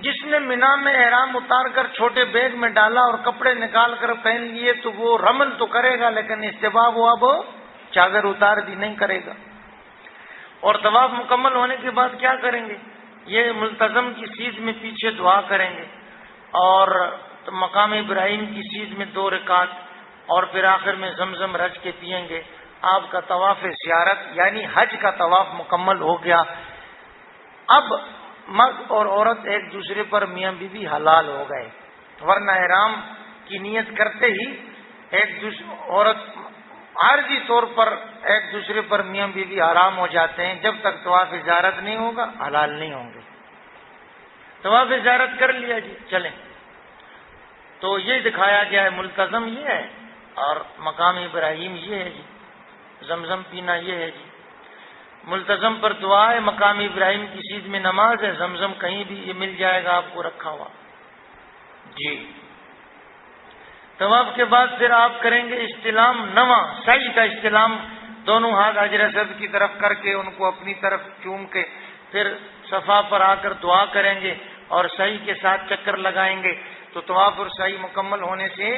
Speaker 1: جس نے مینا میں احرام اتار کر چھوٹے بیگ میں ڈالا اور کپڑے نکال کر پہن لیے تو وہ رمل تو کرے گا، لیکن استواء وہ اب چادر اتار دی نہیں کرے گا. اور طواف مکمل ہونے کے بعد کیا کریں گے؟ یہ ملتزم کی سیدھ میں پیچھے دعا کریں گے اور مقام ابراہیم کی سیدھ میں 2 رکعت، اور پھر آخر میں زمزم رچ کے پیئیں گے. آپ کا طواف زیارت یعنی حج کا طواف مکمل ہو گیا. اب مرد اور عورت ایک دوسرے پر میاں بیوی حلال ہو گئے، ورنہ احرام کی نیت کرتے ہی ایک دوسرے عورت عارضی طور پر ایک دوسرے پر میاں بیوی حرام ہو جاتے ہیں. جب تک طواف زیارت نہیں ہوگا حلال نہیں ہوں گے. طواف زیارت کر لیا جی، چلیں. تو یہ دکھایا گیا ہے ملتزم یہ ہے اور مقام ابراہیم یہ ہے جی، زمزم پینا یہ ہے جی. ملتزم پر دعا ہے، مقام ابراہیم کی سیدھ میں نماز ہے، زمزم کہیں بھی یہ مل جائے گا آپ کو رکھا ہوا جی. طواف کے بعد پھر آپ کریں گے استلام نواں، سعی کا استلام. دونوں ہاتھ حجر اسود کی طرف کر کے ان کو اپنی طرف چوم کے پھر صفا پر آ کر دعا کریں گے اور سعی کے ساتھ چکر لگائیں گے. تو طواف اور سعی مکمل ہونے سے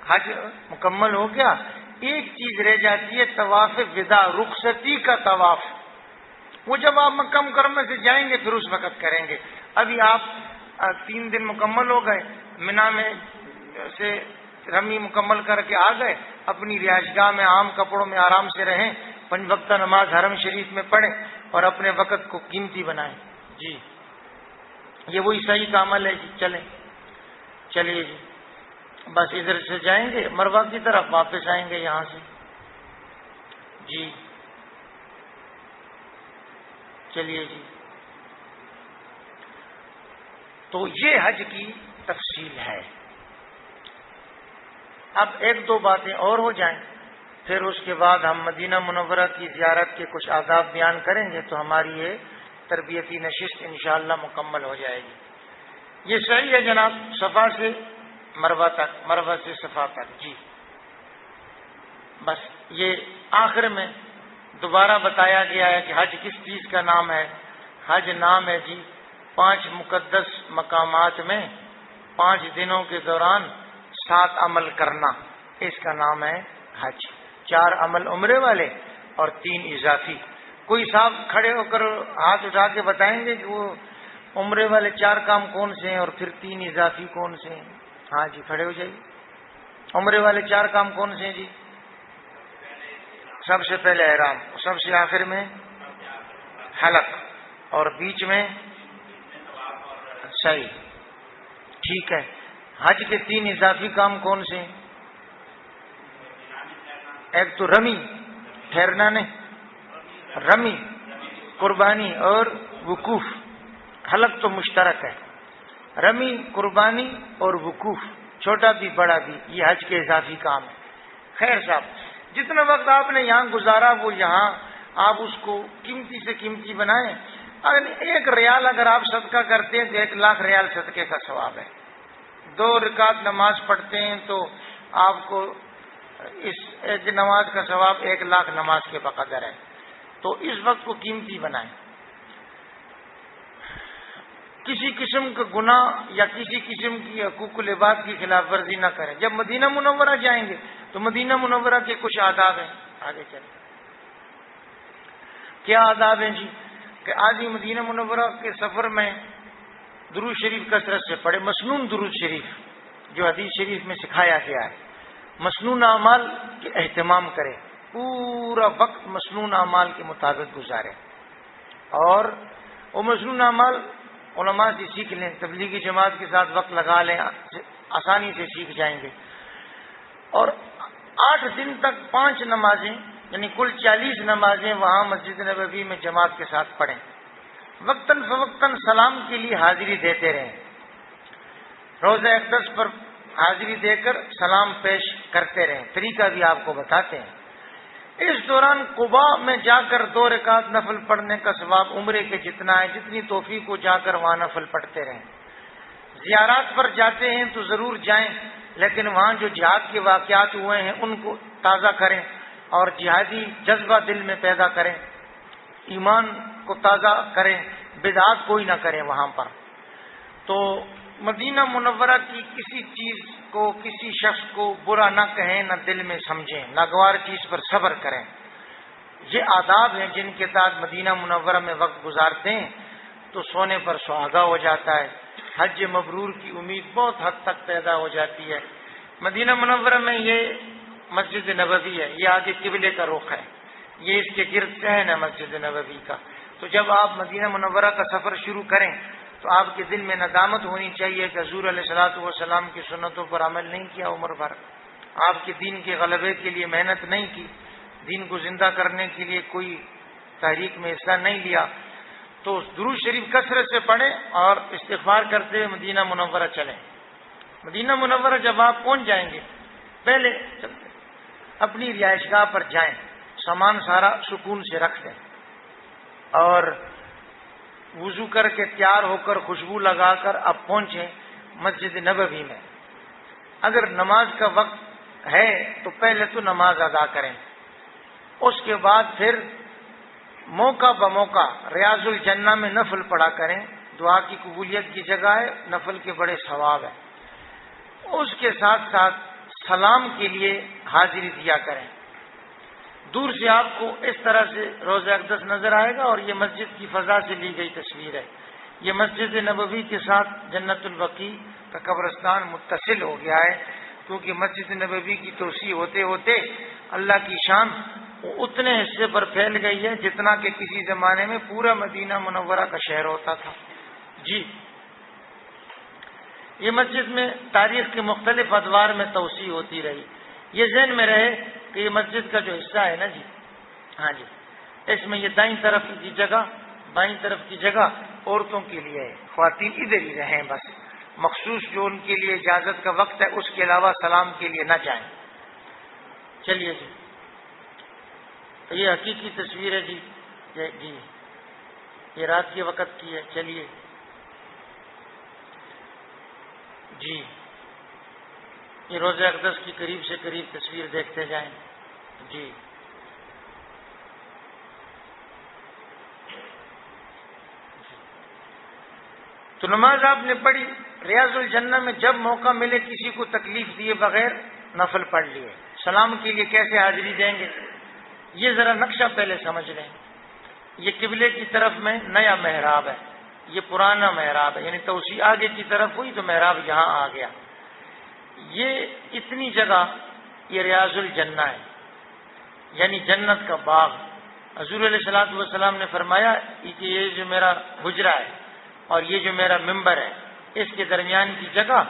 Speaker 1: حج مکمل ہو گیا. ایک چیز رہ جاتی ہے، طواف وداع، رخصتی کا طواف. وہ جب آپ مکہ مکرمہ سے جائیں گے پھر اس وقت کریں گے. ابھی آپ 3 دن مکمل ہو گئے، مینا میں سے رمی مکمل کر کے آ گئے، اپنی رہائش گاہ میں عام کپڑوں میں آرام سے رہیں، 5 وقتہ نماز حرم شریف میں پڑھیں اور اپنے وقت کو قیمتی بنائیں جی. یہ وہی صحیح کا عمل ہے جی. چلیے جی، بس ادھر سے جائیں گے مروہ کی طرف، واپس آئیں گے یہاں سے جی. چلیے جی. تو یہ حج کی تفصیل ہے. اب 1-2 باتیں اور ہو جائیں، پھر اس کے بعد ہم مدینہ منورہ کی زیارت کے کچھ آداب بیان کریں گے تو ہماری یہ تربیتی نشست انشاءاللہ مکمل ہو جائے گی. یہ صحیح ہے جناب، صفا سے مروہ تک، مروہ سے صفا تک جی. بس یہ آخر میں دوبارہ بتایا گیا ہے کہ حج کس چیز کا نام ہے. حج نام ہے جی 5 مقدس مقامات میں 5 دنوں کے دوران 7 عمل کرنا، اس کا نام ہے حج. 4 عمل عمرے والے اور 3 اضافی. کوئی صاحب کھڑے ہو کر ہاتھ اٹھا کے بتائیں گے کہ وہ عمرے والے 4 کام کون سے ہیں اور پھر 3 اضافی کون سے ہیں؟ ہاں جی کھڑے ہو جائیے. عمرے والے 4 کام کون سے ہیں جی؟ سب سے پہلے احرام، سب سے آخر میں حلق اور بیچ میں صحیح. ٹھیک ہے. حج کے 3 اضافی کام کون سے ہیں؟ ایک تو رمی، ٹھہرنا نہیں، رمی، قربانی اور وقوف۔ حلق تو مشترک ہے، رمی، قربانی اور وقوف، چھوٹا بھی بڑا بھی، یہ حج کے اضافی کام ہے۔ خیر صاحب، جتنا وقت آپ نے یہاں گزارا وہ یہاں آپ اس کو قیمتی سے قیمتی بنائیں۔ اگر 1 ریال اگر آپ صدقہ کرتے ہیں تو 1 لاکھ ریال صدقے کا ثواب ہے۔ 2 رکعت نماز پڑھتے ہیں تو آپ کو اس ایک نماز کا ثواب 1 لاکھ نماز کے بقدر ہے۔ تو اس وقت کو قیمتی بنائیں، کسی قسم کا گناہ یا کسی قسم کی حقوق العباد کی خلاف ورزی نہ کریں۔ جب مدینہ منورہ جائیں گے تو مدینہ منورہ کے کچھ آداب ہیں، آگے چلیں۔ کیا آداب ہیں جی؟ کہ آج ہی مدینہ منورہ کے سفر میں درود شریف کثرت سے پڑھے، مسنون درود شریف جو حدیث شریف میں سکھایا گیا ہے۔ مسنون اعمال کے اہتمام کرے، پورا وقت مسنون اعمال کے مطابق گزارے، اور وہ مسنون اعمال علماء سے سیکھ لیں، تبلیغی جماعت کے ساتھ وقت لگا لیں، آسانی سے سیکھ جائیں گے۔ اور 8 دن تک 5 نمازیں یعنی کل 40 نمازیں وہاں مسجد نبوی میں جماعت کے ساتھ پڑھیں۔ وقتاً فوقتاً سلام کے لیے حاضری دیتے رہیں، روزہ اقدس پر حاضری دے کر سلام پیش کرتے رہیں، طریقہ بھی آپ کو بتاتے ہیں۔ اس دوران قباء میں جا کر 2 رکعت نفل پڑھنے کا ثواب عمرے کے جتنا ہے، جتنی توفیق ہو جا کر وہاں نفل پڑھتے رہیں۔ زیارات پر جاتے ہیں تو ضرور جائیں، لیکن وہاں جو جہاد کے واقعات ہوئے ہیں ان کو تازہ کریں اور جہادی جذبہ دل میں پیدا کریں، ایمان کو تازہ کریں، بدعات کوئی نہ کریں وہاں پر۔ تو مدینہ منورہ کی کسی چیز کو، کسی شخص کو برا نہ کہیں، نہ دل میں سمجھیں، ناگوار چیز پر صبر کریں۔ یہ آداب ہیں جن کے تحت مدینہ منورہ میں وقت گزارتے ہیں تو سونے پر سہاگا ہو جاتا ہے، حج مبرور کی امید بہت حد تک پیدا ہو جاتی ہے۔ مدینہ منورہ میں یہ مسجد نبوی ہے، یہ آگے قبلے کا رخ ہے، یہ اس کے گرد صحن ہے مسجد نبوی کا۔ تو جب آپ مدینہ منورہ کا سفر شروع کریں تو آپ کے دل میں ندامت ہونی چاہیے کہ حضور علیہ الصلوۃ والسلام کی سنتوں پر عمل نہیں کیا عمر بھر، آپ کے دین کے غلبے کے لیے محنت نہیں کی، دین کو زندہ کرنے کے لیے کوئی تحریک میں حصہ نہیں لیا۔ تو درود شریف کثرت سے پڑھیں اور استغفار کرتے ہوئے مدینہ منورہ چلیں۔ مدینہ منورہ جب آپ پہنچ جائیں گے، پہلے اپنی رہائش گاہ پر جائیں، سامان سارا سکون سے رکھ دیں اور وضو کر کے تیار ہو کر خوشبو لگا کر اب پہنچیں مسجد نبوی میں۔ اگر نماز کا وقت ہے تو پہلے تو نماز ادا کریں، اس کے بعد پھر موقع بموقع ریاض الجنہ میں نفل پڑھا کریں، دعا کی قبولیت کی جگہ ہے، نفل کے بڑے ثواب ہیں۔ اس کے ساتھ ساتھ سلام کے لیے حاضری دیا کریں۔ دور سے آپ کو اس طرح سے روضہ اقدس نظر آئے گا، اور یہ مسجد کی فضا سے لی گئی تصویر ہے۔ یہ مسجد نبوی کے ساتھ جنت البقیع کا قبرستان متصل ہو گیا ہے، کیونکہ مسجد نبوی کی توسیع ہوتے ہوتے اللہ کی شان اتنے حصے پر پھیل گئی ہے جتنا کہ کسی زمانے میں پورا مدینہ منورہ کا شہر ہوتا تھا۔ جی، یہ مسجد میں تاریخ کے مختلف ادوار میں توسیع ہوتی رہی۔ یہ ذہن میں رہے کہ یہ مسجد کا جو حصہ ہے نا جی، ہاں جی، اس میں یہ دائیں طرف کی جگہ، بائیں طرف کی جگہ عورتوں کے لیے ہے، خواتین ادھر ہی رہیں بس، مخصوص جو ان کے لیے اجازت کا وقت ہے اس کے علاوہ سلام کے لیے نہ جائیں۔ چلیے جی، تو یہ حقیقی تصویر ہے جی، جی یہ رات کے وقت کی ہے۔ چلیے جی، یہ روضہ اقدس کی قریب سے قریب تصویر دیکھتے جائیں۔ جی، تو نماز آپ نے پڑھی، ریاض الجنہ میں جب موقع ملے کسی کو تکلیف دیے بغیر نفل پڑھ لیے۔ سلام کے لیے کیسے حاضری دیں گے، یہ ذرا نقشہ پہلے سمجھ لیں۔ یہ قبلے کی طرف میں نیا محراب ہے، یہ پرانا محراب ہے، یعنی توسیع آگے کی طرف ہوئی تو محراب یہاں آ گیا۔ یہ اتنی جگہ یہ ریاض الجنہ ہے، یعنی جنت کا باغ۔ حضور علیہ الصلوۃ والسلام نے فرمایا کہ یہ جو میرا حجرہ ہے اور یہ جو میرا ممبر ہے، اس کے درمیان کی جگہ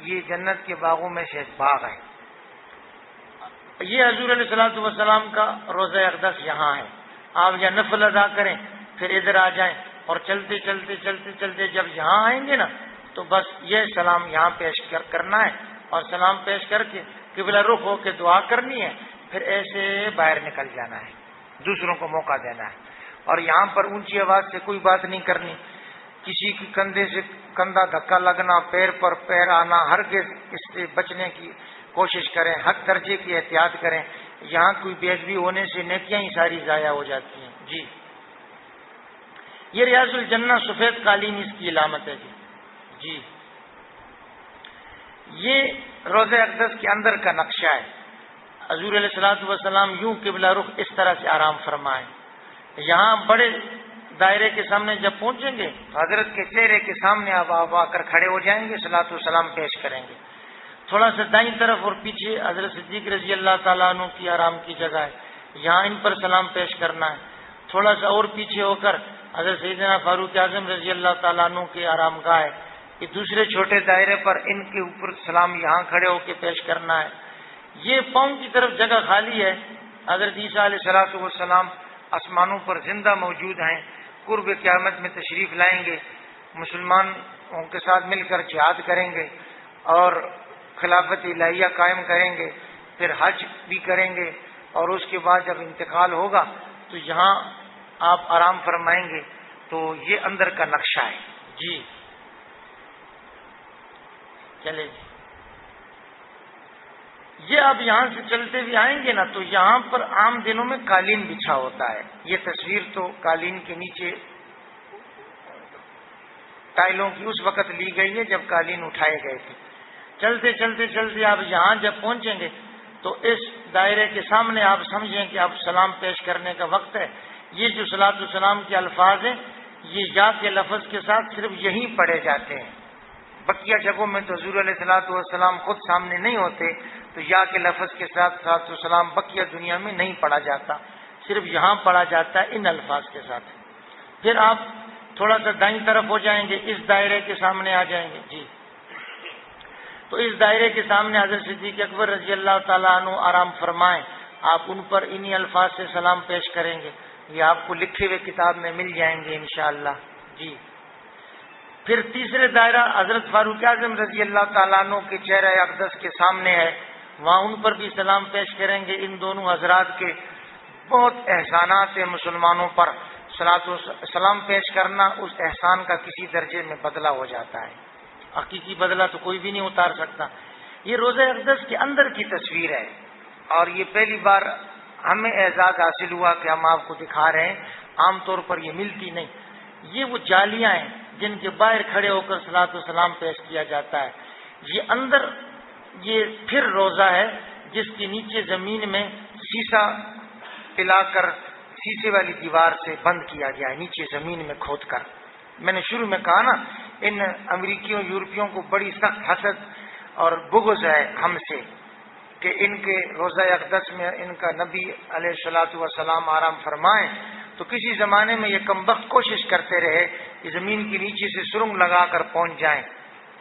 Speaker 1: یہ جنت کے باغوں میں سے ایک باغ ہے۔ یہ حضور علیہ الصلوۃ والسلام کا روضہ اقدس یہاں ہے۔ آپ یا نفل ادا کریں پھر ادھر آ جائیں، اور چلتے چلتے چلتے چلتے جب یہاں آئیں گے نا تو بس یہ سلام یہاں پیش کرنا ہے، اور سلام پیش کر کے قبلہ رخ ہو کے دعا کرنی ہے، پھر ایسے باہر نکل جانا ہے، دوسروں کو موقع دینا ہے۔ اور یہاں پر اونچی آواز سے کوئی بات نہیں کرنی، کسی کی کندھے سے کندھا دھکا لگنا، پیر پر پیر آنا، ہرگز اس سے بچنے کی کوشش کریں، حق درجے کی احتیاط کریں۔ یہاں کوئی بے ادبی ہونے سے نیکیاں ہی ساری ضائع ہو جاتی ہیں۔ جی یہ ریاض الجنہ سفید قالین اس کی علامت ہے۔ جی یہ روضہ اقدس کے اندر کا نقشہ ہے۔ حضور علیہ الصلوۃ والسلام یوں قبلہ رخ اس طرح سے آرام فرمائیں۔ یہاں بڑے دائرے کے سامنے جب پہنچیں گے تو حضرت کے چہرے کے سامنے آپ آ کر کھڑے ہو جائیں گے، صلاۃ والسلام پیش کریں گے۔ تھوڑا سا دائیں طرف اور پیچھے حضرت صدیق رضی اللہ تعالیٰ عنہ کی آرام کی جگہ ہے، یہاں ان پر سلام پیش کرنا ہے۔ تھوڑا سا اور پیچھے ہو کر حضرت سیدنا فاروق اعظم رضی اللہ تعالیٰ عنہ کی آرام گاہ ہے، کہ دوسرے چھوٹے دائرے پر ان کے اوپر سلام یہاں کھڑے ہو کے پیش کرنا ہے۔ یہ پاؤں کی طرف جگہ خالی ہے، حضرت عیسیٰ علیہ الصلوۃ والسلام آسمانوں پر زندہ موجود ہیں، قرب قیامت میں تشریف لائیں گے، مسلمانوں کے ساتھ مل کر جہاد کریں گے اور خلافت الہیہ قائم کریں گے، پھر حج بھی کریں گے، اور اس کے بعد جب انتقال ہوگا تو یہاں آپ آرام فرمائیں گے۔ تو یہ اندر کا نقشہ ہے۔ جی چلے جی، یہ آپ یہاں سے چلتے بھی آئیں گے نا تو یہاں پر عام دنوں میں قالین بچھا ہوتا ہے۔ یہ تصویر تو قالین کے نیچے ٹائلوں کی اس وقت لی گئی ہے جب قالین اٹھائے گئے تھے۔ چلتے چلتے چلتے آپ یہاں جب پہنچیں گے تو اس دائرے کے سامنے آپ سمجھیں کہ اب سلام پیش کرنے کا وقت ہے۔ یہ جو صلاۃ السلام کے الفاظ ہیں یہ یا کے لفظ کے ساتھ صرف یہیں پڑھے جاتے ہیں، بقیہ جگہوں میں تو حضور علیہ الصلوۃ والسلام خود سامنے نہیں ہوتے، تو یا کے لفظ کے ساتھ صلاۃ السلام بقیہ دنیا میں نہیں پڑھا جاتا، صرف یہاں پڑھا جاتا ہے ان الفاظ کے ساتھ۔ پھر آپ تھوڑا سا دائیں طرف ہو جائیں گے، اس دائرے کے سامنے آ جائیں گے۔ جی تو اس دائرے کے سامنے حضرت صدیق اکبر رضی اللہ تعالیٰ عنہ آرام فرمائیں، آپ ان پر انہی الفاظ سے سلام پیش کریں گے، یہ آپ کو لکھے ہوئے کتاب میں مل جائیں گے انشاءاللہ۔ جی پھر تیسرے دائرہ حضرت فاروق اعظم رضی اللہ تعالیٰ عنہ کے چہرہ اقدس کے سامنے ہے، وہاں ان پر بھی سلام پیش کریں گے۔ ان دونوں حضرات کے بہت احسانات ہیں مسلمانوں پر، صلاۃ و سلام پیش کرنا اس احسان کا کسی درجے میں بدلہ ہو جاتا ہے، حقیقی بدلہ تو کوئی بھی نہیں اتار سکتا۔ یہ روضہ اقدس کے اندر کی تصویر ہے، اور یہ پہلی بار ہمیں اعزاز حاصل ہوا کہ ہم آپ کو دکھا رہے ہیں، عام طور پر یہ ملتی نہیں۔ یہ وہ جالیاں ہیں جن کے باہر کھڑے ہو کر صلاۃ و سلام پیش کیا جاتا ہے۔ یہ اندر یہ پھر روضہ ہے جس کے نیچے زمین میں سیسا پلا کر شیشے والی دیوار سے بند کیا گیا ہے، نیچے زمین میں کھود کر۔ میں نے شروع میں کہا نا ان امریکیوں یورپیوں کو بڑی سخت حسد اور بغض ہے ہم سے کہ ان کے روضہ اقدس میں ان کا نبی علیہ الصلوۃ والسلام آرام فرمائیں، تو کسی زمانے میں یہ کمبخت کوشش کرتے رہے کہ زمین کے نیچے سے سرنگ لگا کر پہنچ جائیں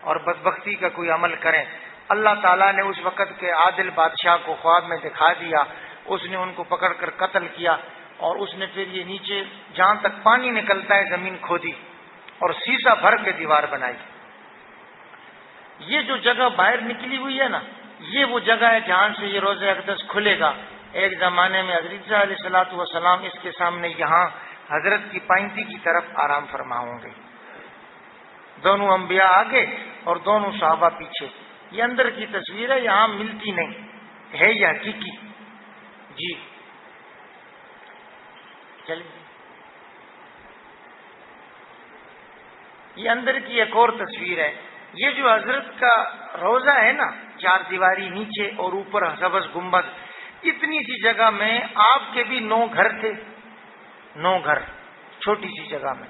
Speaker 1: اور بدبختی کا کوئی عمل کریں۔ اللہ تعالیٰ نے اس وقت کے عادل بادشاہ کو خواب میں دکھا دیا، اس نے ان کو پکڑ کر قتل کیا، اور اس نے پھر یہ نیچے جہاں تک پانی نکلتا ہے زمین کھودی اور سیسا بھر کے دیوار بنائی۔ یہ جو جگہ باہر نکلی ہوئی ہے نا، یہ وہ جگہ ہے جہاں سے یہ روضہ اقدس کھلے گا۔ ایک زمانے میں حضرت عیسیٰ علیہ الصلوۃ والسلام اس کے سامنے یہاں حضرت کی پائنتی کی طرف آرام فرما ہوں گے، دونوں انبیاء آگے اور دونوں صحابہ پیچھے۔ یہ اندر کی تصویر ہے، یہاں ملتی نہیں ہے، یہ حقیقی۔ جی چلیے، یہ اندر کی ایک اور تصویر ہے۔ یہ جو حضرت کا روضہ ہے نا، چار دیواری نیچے اور اوپر سبز گنبد، اتنی سی جگہ میں آپ کے بھی 9 گھر تھے، 9 گھر چھوٹی سی جگہ میں،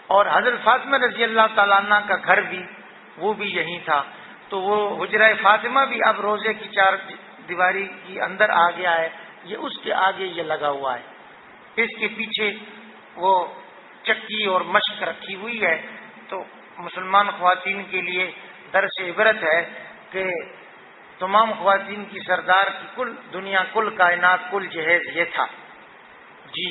Speaker 1: اور حضرت فاطمہ رضی اللہ تعالیٰ عنہ کا گھر بھی وہ بھی یہی تھا۔ تو وہ حجرہ فاطمہ بھی اب روضے کی 4 دیواری کی اندر آ گیا ہے، یہ اس کے آگے یہ لگا ہوا ہے۔ اس کے پیچھے وہ چکی اور مشق رکھی ہوئی ہے، تو مسلمان خواتین کے لیے درس عبرت ہے کہ تمام خواتین کی سردار کی کل دنیا، کل کائنات، کل جہیز یہ تھا جی۔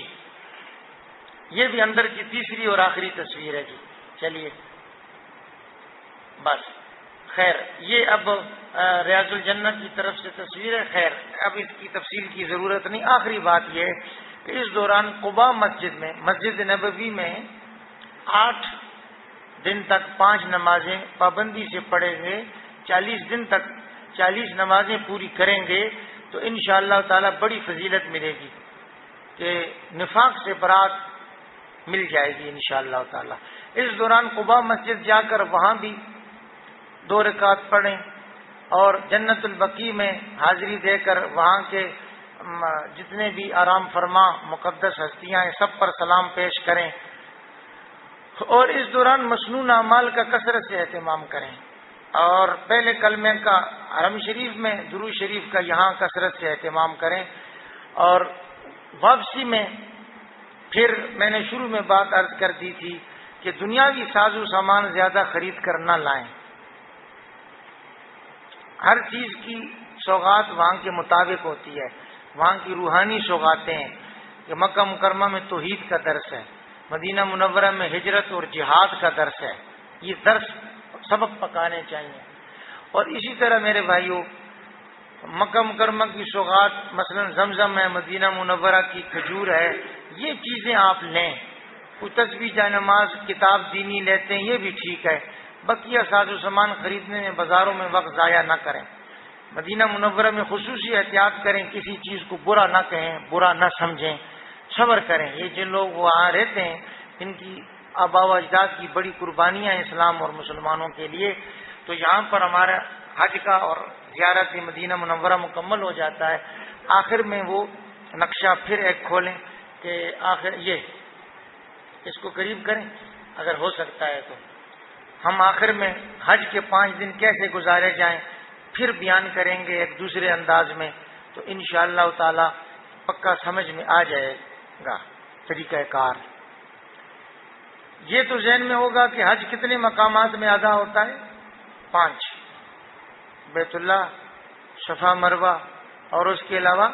Speaker 1: یہ بھی اندر کی تیسری اور آخری تصویر ہے جی۔ چلیے بس خیر، یہ اب ریاض الجنہ کی طرف سے تصویر ہے، خیر اب اس کی تفصیل کی ضرورت نہیں۔ آخری بات یہ ہے کہ اس دوران قباء مسجد میں، مسجد نبوی میں 8 دن تک 5 نمازیں پابندی سے پڑھیں گے، 40 دن تک 40 نمازیں پوری کریں گے تو انشاءاللہ تعالی بڑی فضیلت ملے گی کہ نفاق سے برات مل جائے گی انشاءاللہ تعالی۔ اس دوران قباء مسجد جا کر وہاں بھی 2 رکعت پڑھیں اور جنت البقیع میں حاضری دے کر وہاں کے جتنے بھی آرام فرما مقدس ہستیاں ہیں سب پر سلام پیش کریں، اور اس دوران مسنون اعمال کا کثرت سے اہتمام کریں، اور پہلے کلمے کا حرم شریف میں، درود شریف کا یہاں کثرت سے اہتمام کریں، اور واپسی میں پھر میں نے شروع میں بات عرض کر دی تھی کہ دنیاوی ساز و سامان زیادہ خرید کر نہ لائیں، ہر چیز کی سوغات وہاں کے مطابق ہوتی ہے، وہاں کی روحانی سوغاتیں ہیں کہ مکہ مکرمہ میں توحید کا درس ہے، مدینہ منورہ میں ہجرت اور جہاد کا درس ہے، یہ درس سبق پکانے چاہیے۔ اور اسی طرح میرے بھائیوں، مکہ مکرمہ کی سوغات مثلا زمزم ہے، مدینہ منورہ کی کھجور ہے، یہ چیزیں آپ لیں، کوئی تسبیح جائے نماز کتاب دینی لیتے ہیں یہ بھی ٹھیک ہے، بقیہ ساز و سامان خریدنے میں بازاروں میں وقت ضائع نہ کریں، مدینہ منورہ میں خصوصی احتیاط کریں، کسی چیز کو برا نہ کہیں، برا نہ سمجھیں، صبر کریں۔ یہ جن لوگ وہاں رہتے ہیں ان کی آباء و اجداد کی بڑی قربانیاں ہیں اسلام اور مسلمانوں کے لیے، تو یہاں پر ہمارا حج کا اور زیارت مدینہ منورہ مکمل ہو جاتا ہے۔ آخر میں وہ نقشہ پھر ایک کھولیں کہ آخر یہ اس کو قریب کریں اگر ہو سکتا ہے تو ہم آخر میں حج کے 5 دن کیسے گزارے جائیں پھر بیان کریں گے ایک دوسرے انداز میں، تو انشاءاللہ تعالی پکا سمجھ میں آ جائے گا طریقہ کار۔ یہ تو ذہن میں ہوگا کہ حج کتنے مقامات میں ادا ہوتا ہے؟ 5، بیت اللہ، صفا مروہ، اور اس کے علاوہ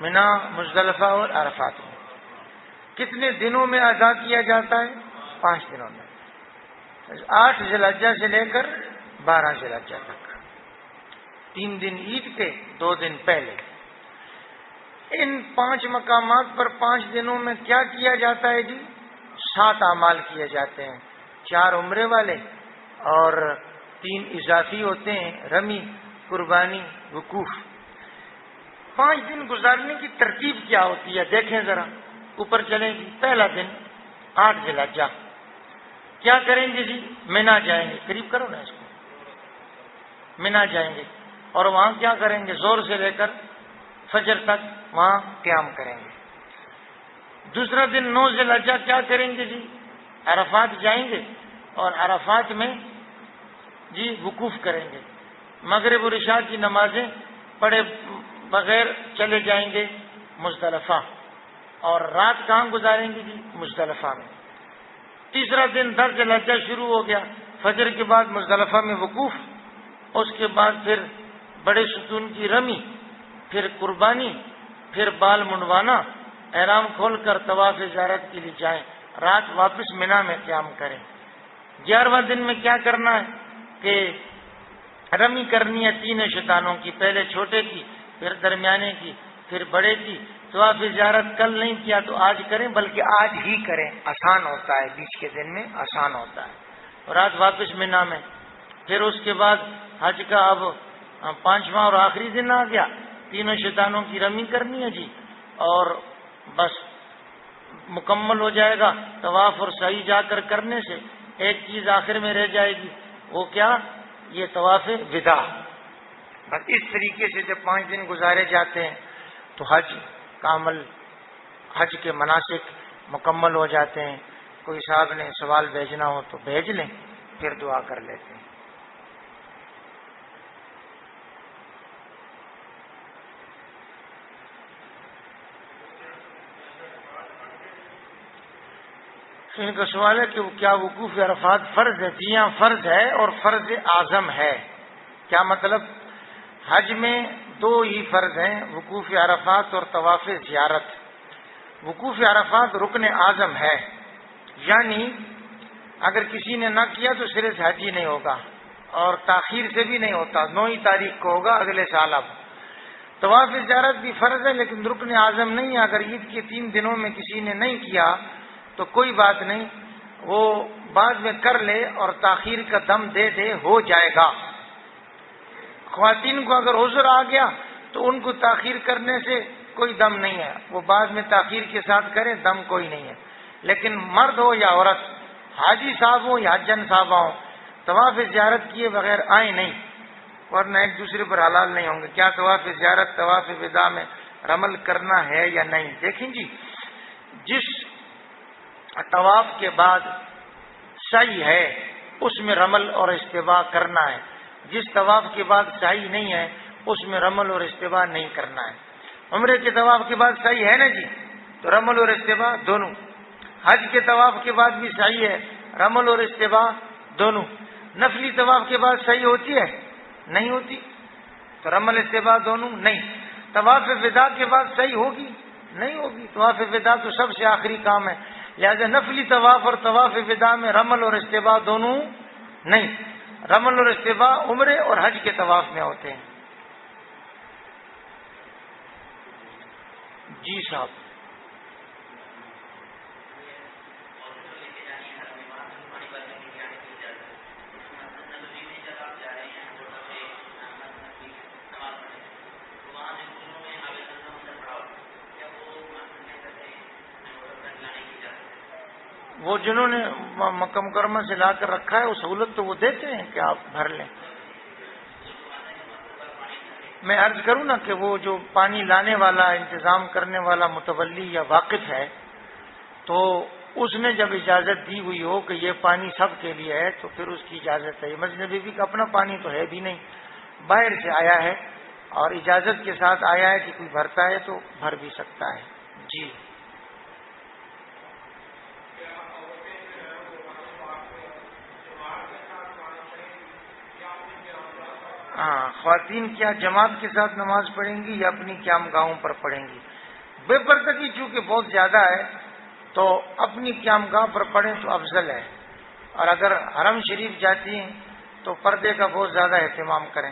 Speaker 1: منا، مزدلفہ اور عرفات میں۔ کتنے دنوں میں ادا کیا جاتا ہے؟ 5 دنوں میں، 8 ذی الحجہ سے لے کر 12 ذی الحجہ تک، 3 دن عید کے، 2 دن پہلے۔ ان 5 مقامات پر 5 دنوں میں کیا کیا جاتا ہے جی؟ 7 اعمال کیے جاتے ہیں، 4 عمرے والے اور 3 اضافی ہوتے ہیں، رمی، قربانی، وقوف۔ 5 دن گزارنے کی ترتیب کیا ہوتی ہے دیکھیں ذرا، اوپر چلیں گی۔ پہلا دن 8 ذی الحجہ، کیا کریں گے جی؟ مینا جائیں گے، قریب کرو نا اس کو، مینا جائیں گے اور وہاں کیا کریں گے؟ زور سے لے کر فجر تک وہاں قیام کریں گے۔ دوسرا دن 9 ذی الحجہ کیا کریں گے جی؟ عرفات جائیں گے اور عرفات میں جی وقوف کریں گے، مغرب اور عشاء کی نمازیں پڑھے بغیر چلے جائیں گے مزدلفہ، اور رات کہاں گزاریں گے جی؟ مزدلفہ میں۔ تیسرا دن 10 ذی الحجہ شروع ہو گیا، فجر کے بعد مزدلفہ میں وقوف، اس کے بعد پھر بڑے ستون کی رمی، پھر قربانی، پھر بال منڈوانا، احرام کھول کر طواف زیارت کے لیے جائیں، رات واپس مینا میں قیام کریں۔ 11واں دن میں کیا کرنا ہے کہ رمی کرنی ہے 3 شیطانوں کی، پہلے چھوٹے کی، پھر درمیانے کی، پھر بڑے کی۔ طواف زیارت کل نہیں کیا تو آج کریں، بلکہ آج ہی کریں، آسان ہوتا ہے، بیچ کے دن میں آسان ہوتا ہے۔ رات واپس مینا میں، پھر اس کے بعد حج کا اب 5واں اور آخری دن آ گیا، 3 شیطانوں کی رمی کرنی ہے جی، اور بس مکمل ہو جائے گا۔ طواف اور سعی جا کر کرنے سے ایک چیز آخر میں رہ جائے گی، وہ کیا؟ یہ طواف وداع۔ بس اس طریقے سے جب 5 دن گزارے جاتے ہیں تو حج کا عمل، حج کے مناسک مکمل ہو جاتے ہیں۔ کوئی صاحب نے سوال بھیجنا ہو تو بھیج لیں، پھر دعا کر لیتے ہیں۔ ان کا سوال ہے کہ کیا وقوف عرفات فرض ہے؟ جی ہاں فرض ہے، اور فرض اعظم ہے۔ کیا مطلب؟ حج میں دو ہی فرض ہیں، وقوف عرفات اور طواف زیارت۔ وقوف عرفات رکن اعظم ہے، یعنی اگر کسی نے نہ کیا تو صرف حج ہی نہیں ہوگا، اور تاخیر سے بھی نہیں ہوتا، 9 تاریخ کو ہوگا اگلے سال۔ اب طواف زیارت بھی فرض ہے لیکن رکن اعظم نہیں ہے۔ اگر عید کے 3 دنوں میں کسی نے نہیں کیا تو کوئی بات نہیں، وہ بعد میں کر لے اور تاخیر کا دم دے دے، ہو جائے گا۔ خواتین کو اگر عذر آ گیا تو ان کو تاخیر کرنے سے کوئی دم نہیں ہے، وہ بعد میں تاخیر کے ساتھ کریں، دم کوئی نہیں ہے۔ لیکن مرد ہو یا عورت، حاجی صاحب ہوں یا حجن صاحبہ ہوں، طواف زیارت کیے بغیر آئیں نہیں، ورنہ ایک دوسرے پر حلال نہیں ہوں گے۔ کیا طواف زیارت طواف وداع میں رمل کرنا ہے یا نہیں؟ دیکھیں جی، جس طواف کے بعد سعی ہے اس میں رمل اور استباع کرنا ہے، جس طواف کے بعد سعی نہیں ہے اس میں رمل اور استباع نہیں کرنا ہے۔ عمرے کے طواف کے بعد سعی ہے نا جی، تو رمل اور استباع دونوں۔ حج کے طواف کے بعد بھی سعی ہے، رمل اور استباع دونوں۔ نفلی طواف کے بعد سعی ہوتی ہے؟ نہیں ہوتی، تو رمل استباع دونوں نہیں۔ طواف وداع کے بعد سعی ہوگی؟ نہیں ہوگی، طواف وداع تو سب سے آخری کام ہے، لہذا نفلی طواف اور طواف وداع میں رمل اور استباع دونوں نہیں۔ رمل اور استباع عمرے اور حج کے طواف میں ہوتے ہیں۔ جی صاحب، وہ جنہوں نے مکہ مکرمہ سے لا کر رکھا ہے وہ سہولت تو وہ دیتے ہیں کہ آپ بھر لیں۔ میں عرض کروں نا کہ وہ جو پانی لانے والا، انتظام کرنے والا متولی یا واقف ہے، تو اس نے جب اجازت دی ہوئی ہو کہ یہ پانی سب کے لیے ہے تو پھر اس کی اجازت ہے۔ مسجد نبوی کا اپنا پانی تو ہے بھی نہیں، باہر سے آیا ہے اور اجازت کے ساتھ آیا ہے کہ کوئی بھرتا ہے تو بھر بھی سکتا ہے۔ جی ہاں، خواتین کیا جماعت کے ساتھ نماز پڑھیں گی یا اپنی قیام گاہوں پر پڑھیں گی؟ بے پردگی چونکہ بہت زیادہ ہے تو اپنی قیام گاہ پر پڑھیں تو افضل ہے، اور اگر حرم شریف جاتی ہیں تو پردے کا بہت زیادہ اہتمام کریں۔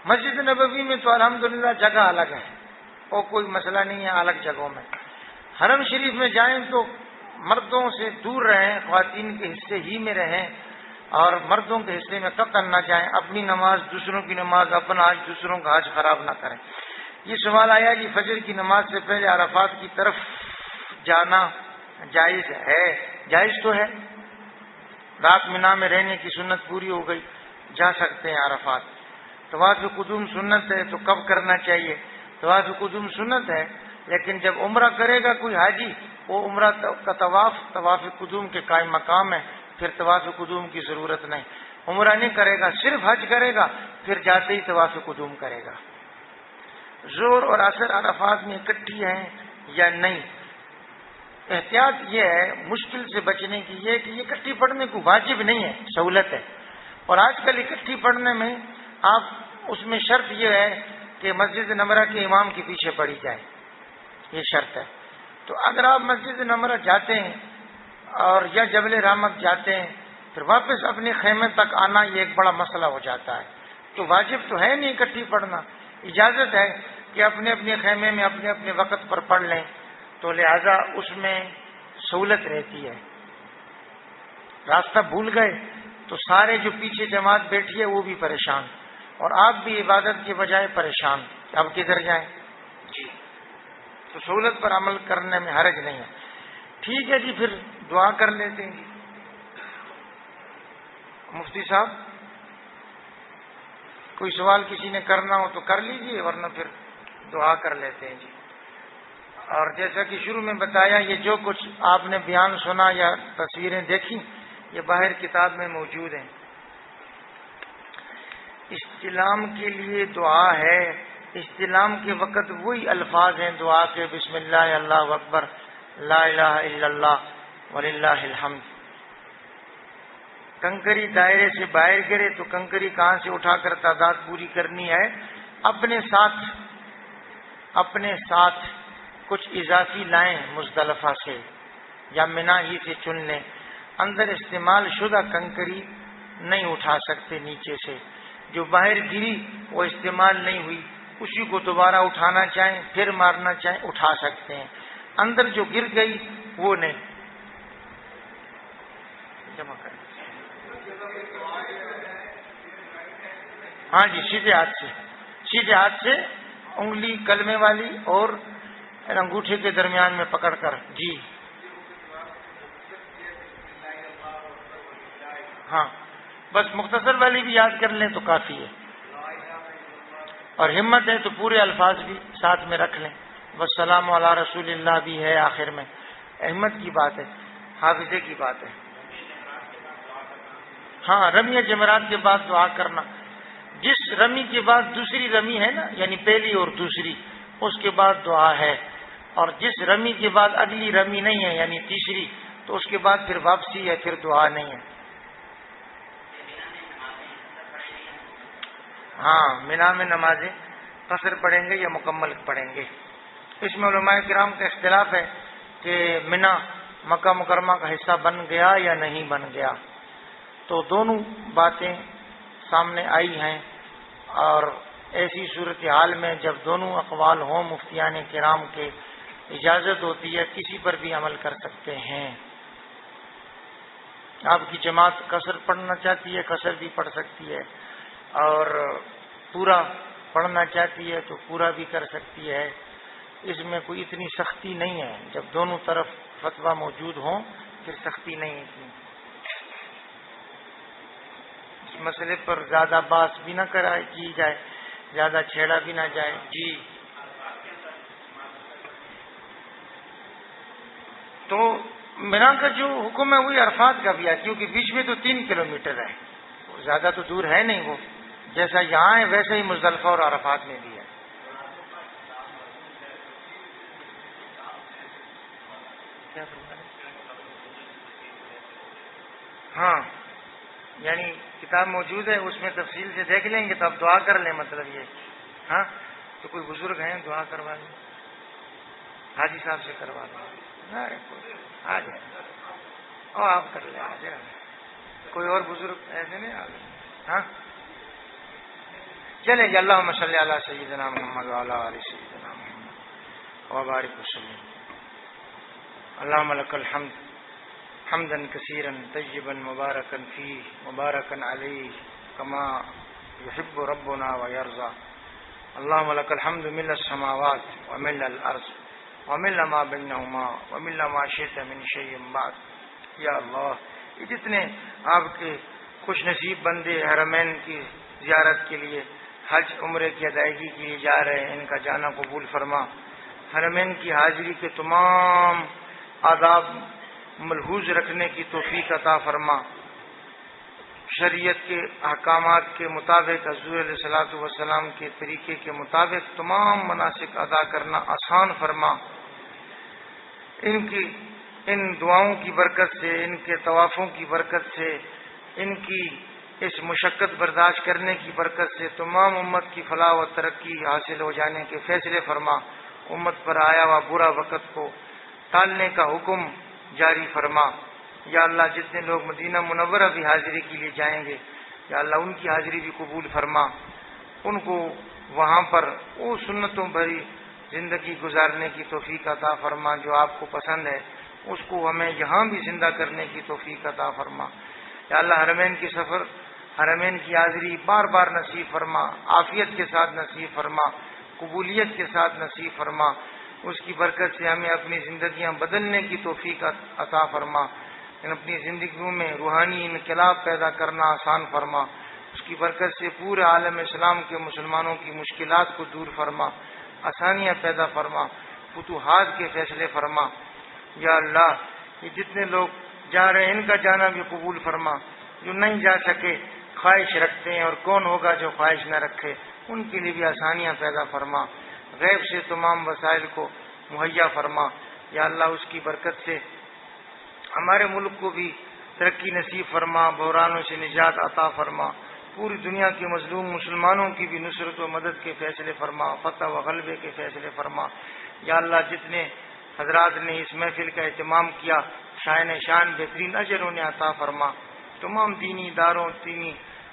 Speaker 1: مسجد نبوی میں تو الحمدللہ جگہ الگ ہے، وہ کوئی مسئلہ نہیں ہے الگ جگہوں میں۔ حرم شریف میں جائیں تو مردوں سے دور رہیں، خواتین کے حصے ہی میں رہیں، اور مردوں کے حصے میں قطعاً نہ جائیں۔ اپنی نماز دوسروں کی نماز، اپنا حج دوسروں کا حج خراب نہ کریں۔ یہ سوال آیا کہ فجر کی نماز سے پہلے عرفات کی طرف جانا جائز ہے؟ جائز تو ہے، رات مینا میں رہنے کی سنت پوری ہو گئی، جا سکتے ہیں عرفات۔ طواف قدوم سنت ہے تو کب کرنا چاہیے؟ طواف قدوم سنت ہے، لیکن جب عمرہ کرے گا کوئی حاجی، وہ عمرہ کا طواف قدوم کے قائم مقام ہے، پھر طواف قدوم کی ضرورت نہیں۔ عمرہ نہیں کرے گا، صرف حج کرے گا، پھر جاتے ہی طواف قدوم کرے گا۔ ظہر اور عصر عرفات میں اکٹھی ہیں یا نہیں؟ احتیاط یہ ہے مشکل سے بچنے کی، یہ کہ یہ اکٹھی پڑھنے کو واجب نہیں ہے، سہولت ہے۔ اور آج کل اکٹھی پڑھنے میں آپ اس میں شرط یہ ہے کہ مسجد نمرہ کے امام کے پیچھے پڑھی جائے، یہ شرط ہے۔ تو اگر آپ مسجد نمرہ جاتے ہیں اور یا جبل رحمت جاتے ہیں، پھر واپس اپنے خیمے تک آنا یہ ایک بڑا مسئلہ ہو جاتا ہے، تو واجب تو ہے نہیں اکٹھی پڑھنا، اجازت ہے کہ اپنے اپنے خیمے میں اپنے اپنے وقت پر پڑھ لیں، تو لہذا اس میں سہولت رہتی ہے۔ راستہ بھول گئے تو سارے جو پیچھے جماعت بیٹھی ہے وہ بھی پریشان، اور آپ بھی عبادت کے بجائے پریشان، اب کدھر جائیں؟ جی، تو سہولت پر عمل کرنے میں حرج نہیں ہے۔ ٹھیک ہے جی، پھر دعا کر لیتے ہیں جی۔ مفتی صاحب کوئی سوال کسی نے کرنا ہو تو کر لیجیے، ورنہ پھر دعا کر لیتے ہیں جی۔ اور جیسا کہ شروع میں بتایا، یہ جو کچھ آپ نے بیان سنا یا تصویریں دیکھی یہ باہر کتاب میں موجود ہیں۔ استلام کے لیے دعا ہے، استلام کے وقت وہی الفاظ ہیں دعا کے، بسم اللہ، اللہ اکبر، لا الہ الا اللہ، وللہ الحمد۔ کنکری دائرے سے باہر گرے تو کنکری کہاں سے اٹھا کر تعداد پوری کرنی ہے؟ اپنے ساتھ کچھ اضافی لائیں مزدلفہ سے یا منا ہی سے چن لیں۔ اندر استعمال شدہ کنکری نہیں اٹھا سکتے نیچے سے، جو باہر گری وہ استعمال نہیں ہوئی، اسی کو دوبارہ اٹھانا چاہیں پھر مارنا چاہیں اٹھا سکتے ہیں، اندر جو گر گئی وہ نہیں۔ جمع کر ہاں جی، سیدھے ہاتھ سے انگلی کلمے والی اور انگوٹھے کے درمیان میں پکڑ کر، جی ہاں، بس مختصر والی بھی یاد کر لیں تو کافی ہے، اور ہمت ہے تو پورے الفاظ بھی ساتھ میں رکھ لیں، والسلام علی رسول اللہ بھی ہے آخر میں۔ ہمت کی بات ہے، حافظے کی بات ہے۔ ہاں، رمی جمرات کے بعد دعا کرنا، جس رمی کے بعد دوسری رمی ہے نا، یعنی پہلی اور دوسری، اس کے بعد دعا ہے، اور جس رمی کے بعد اگلی رمی نہیں ہے یعنی تیسری، تو اس کے بعد پھر واپسی ہے، پھر دعا نہیں ہے۔ ہاں، منا میں نمازیں قصر پڑھیں گے یا مکمل پڑھیں گے؟ اس میں علماء کرام کا اختلاف ہے کہ منا مکہ مکرمہ کا حصہ بن گیا یا نہیں بن گیا، تو دونوں باتیں سامنے آئی ہیں، اور ایسی صورتحال میں جب دونوں اقوال ہوں مفتیان کرام کے، اجازت ہوتی ہے کسی پر بھی عمل کر سکتے ہیں۔ آپ کی جماعت قصر پڑھنا چاہتی ہے قصر بھی پڑھ سکتی ہے، اور پورا پڑھنا چاہتی ہے تو پورا بھی کر سکتی ہے، اس میں کوئی اتنی سختی نہیں ہے، جب دونوں طرف فتویٰ موجود ہوں پھر سختی نہیں اتنی۔ اس مسئلے پر زیادہ بحث بھی نہ کی جائے، زیادہ چھیڑا بھی نہ جائے۔ جی، تو مینا کا جو حکم ہے وہی عرفات کا بھی ہے، کیونکہ بیچ میں تو 3 کلومیٹر ہے، زیادہ تو دور ہے نہیں، وہ جیسا یہاں ہے ویسے ہی مزدلفہ اور عرفات میں بھی ہے۔ ہاں، یعنی کتاب موجود ہے، اس میں تفصیل سے دیکھ لیں گے تو اب دعا کر لیں، مطلب یہ۔ ہاں، تو کوئی بزرگ ہیں دعا کروا لیں، حاجی صاحب سے کروا لیں، آ جائے، اور آپ کر لیں، آ جائے، کوئی اور بزرگ ایسے نہیں آ گئے؟ ہاں چلیں جی، اللہم صلی علی سیدنا محمد وعلی آل سیدنا محمد وبارک وسلم۔ اللہم لک الحمد حمدا کثیرا طیبا مبارکا فیہ مبارکا علیہ کما یحب ربنا ویرضى۔ اللہم لک الحمد ملء السماوات وملء الارض وملء ما بینہما وملء ما شئت من شیء بعد۔ یا اللہ، یہ جتنے آپ کے خوش نصیب بندے حرمین کی زیارت کے لیے حج عمرے کی ادائیگی کے لیے جا رہے ہیں، ان کا جانا قبول فرما، حرمین کی حاضری کے تمام آداب ملحوظ رکھنے کی توفیق عطا فرما، شریعت کے احکامات کے مطابق حضور علیہ الصلوۃ والسلام کے طریقے کے مطابق تمام مناسک ادا کرنا آسان فرما، ان دعاؤں کی برکت سے، ان کے طوافوں کی برکت سے، ان کی اس مشقت برداشت کرنے کی برکت سے تمام امت کی فلاح و ترقی حاصل ہو جانے کے فیصلے فرما، امت پر آیا ہوا برا وقت کو ٹالنے کا حکم جاری فرما۔ یا اللہ، جتنے لوگ مدینہ منورہ بھی حاضری کے لیے جائیں گے، یا اللہ ان کی حاضری بھی قبول فرما، ان کو وہاں پر وہ سنتوں بھری زندگی گزارنے کی توفیق عطا فرما جو آپ کو پسند ہے، اس کو ہمیں یہاں بھی زندہ کرنے کی توفیق عطا فرما۔ یا اللہ، حرمین کی سفر، حرمین کی حاضری بار بار نصیب فرما، عافیت کے ساتھ نصیب فرما، قبولیت کے ساتھ نصیب فرما، اس کی برکت سے ہمیں اپنی زندگیاں بدلنے کی توفیق عطا فرما، اپنی زندگیوں میں روحانی انقلاب پیدا کرنا آسان فرما، اس کی برکت سے پورے عالم اسلام کے مسلمانوں کی مشکلات کو دور فرما، آسانیاں پیدا فرما، فتوحات کے فیصلے فرما۔ یا اللہ، یہ جتنے لوگ جا رہے ہیں ان کا جانا بھی قبول فرما، جو نہیں جا سکے خواہش رکھتے ہیں، اور کون ہوگا جو خواہش نہ رکھے، ان کے لیے بھی آسانیاں پیدا فرما، غیب سے تمام وسائل کو مہیا فرما۔ یا اللہ، اس کی برکت سے ہمارے ملک کو بھی ترقی نصیب فرما، بحرانوں سے نجات عطا فرما، پوری دنیا کے مظلوم مسلمانوں کی بھی نصرت و مدد کے فیصلے فرما، فتح و غلبے کے فیصلے فرما۔ یا اللہ جتنے حضرات نے اس محفل کا اہتمام کیا، شان بہترین اجر انہیں عطا فرما، تمام دینی اداروں دینی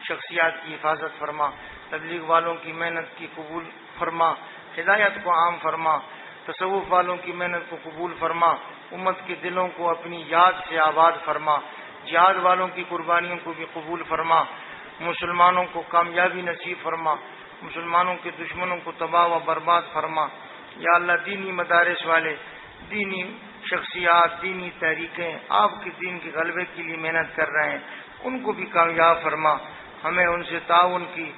Speaker 1: شخصیات کی حفاظت فرما، تبلیغ والوں کی محنت کی قبول فرما، ہدایت کو عام فرما، تصوف والوں کی محنت کو قبول فرما، امت کے دلوں کو اپنی یاد سے آباد فرما، جہاد والوں کی قربانیوں کو بھی قبول فرما، مسلمانوں کو کامیابی نصیب فرما، مسلمانوں کے دشمنوں کو تباہ و برباد فرما۔ یا اللہ دینی مدارس والے، دینی شخصیات، دینی تحریکیں آپ کے دین کے غلبے کے لیے محنت کر رہے ہیں، ان کو بھی کامیاب فرما، ہمیں ان سے تعاون کی،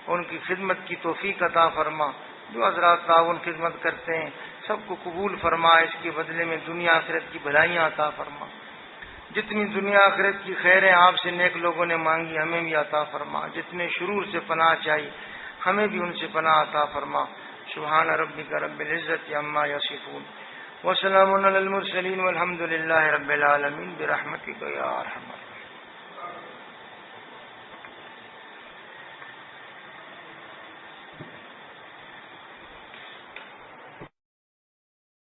Speaker 1: ان کی خدمت کی توفیق عطا فرما۔ جو حضرات تعاون خدمت کرتے ہیں سب کو قبول فرما، اس کے بدلے میں دنیا آخرت کی بھلائیاں عطا فرما۔ جتنی دنیا آخرت کی خیریں آپ سے نیک لوگوں نے مانگی ہمیں بھی عطا فرما، جتنے شرور سے پناہ چاہیے ہمیں بھی ان سے پناہ عطا فرما۔ سبحان ربک رب العزت عما یصفون وسلام علی المرسلین والحمد للہ رب العالمین برحمتک یا ارحم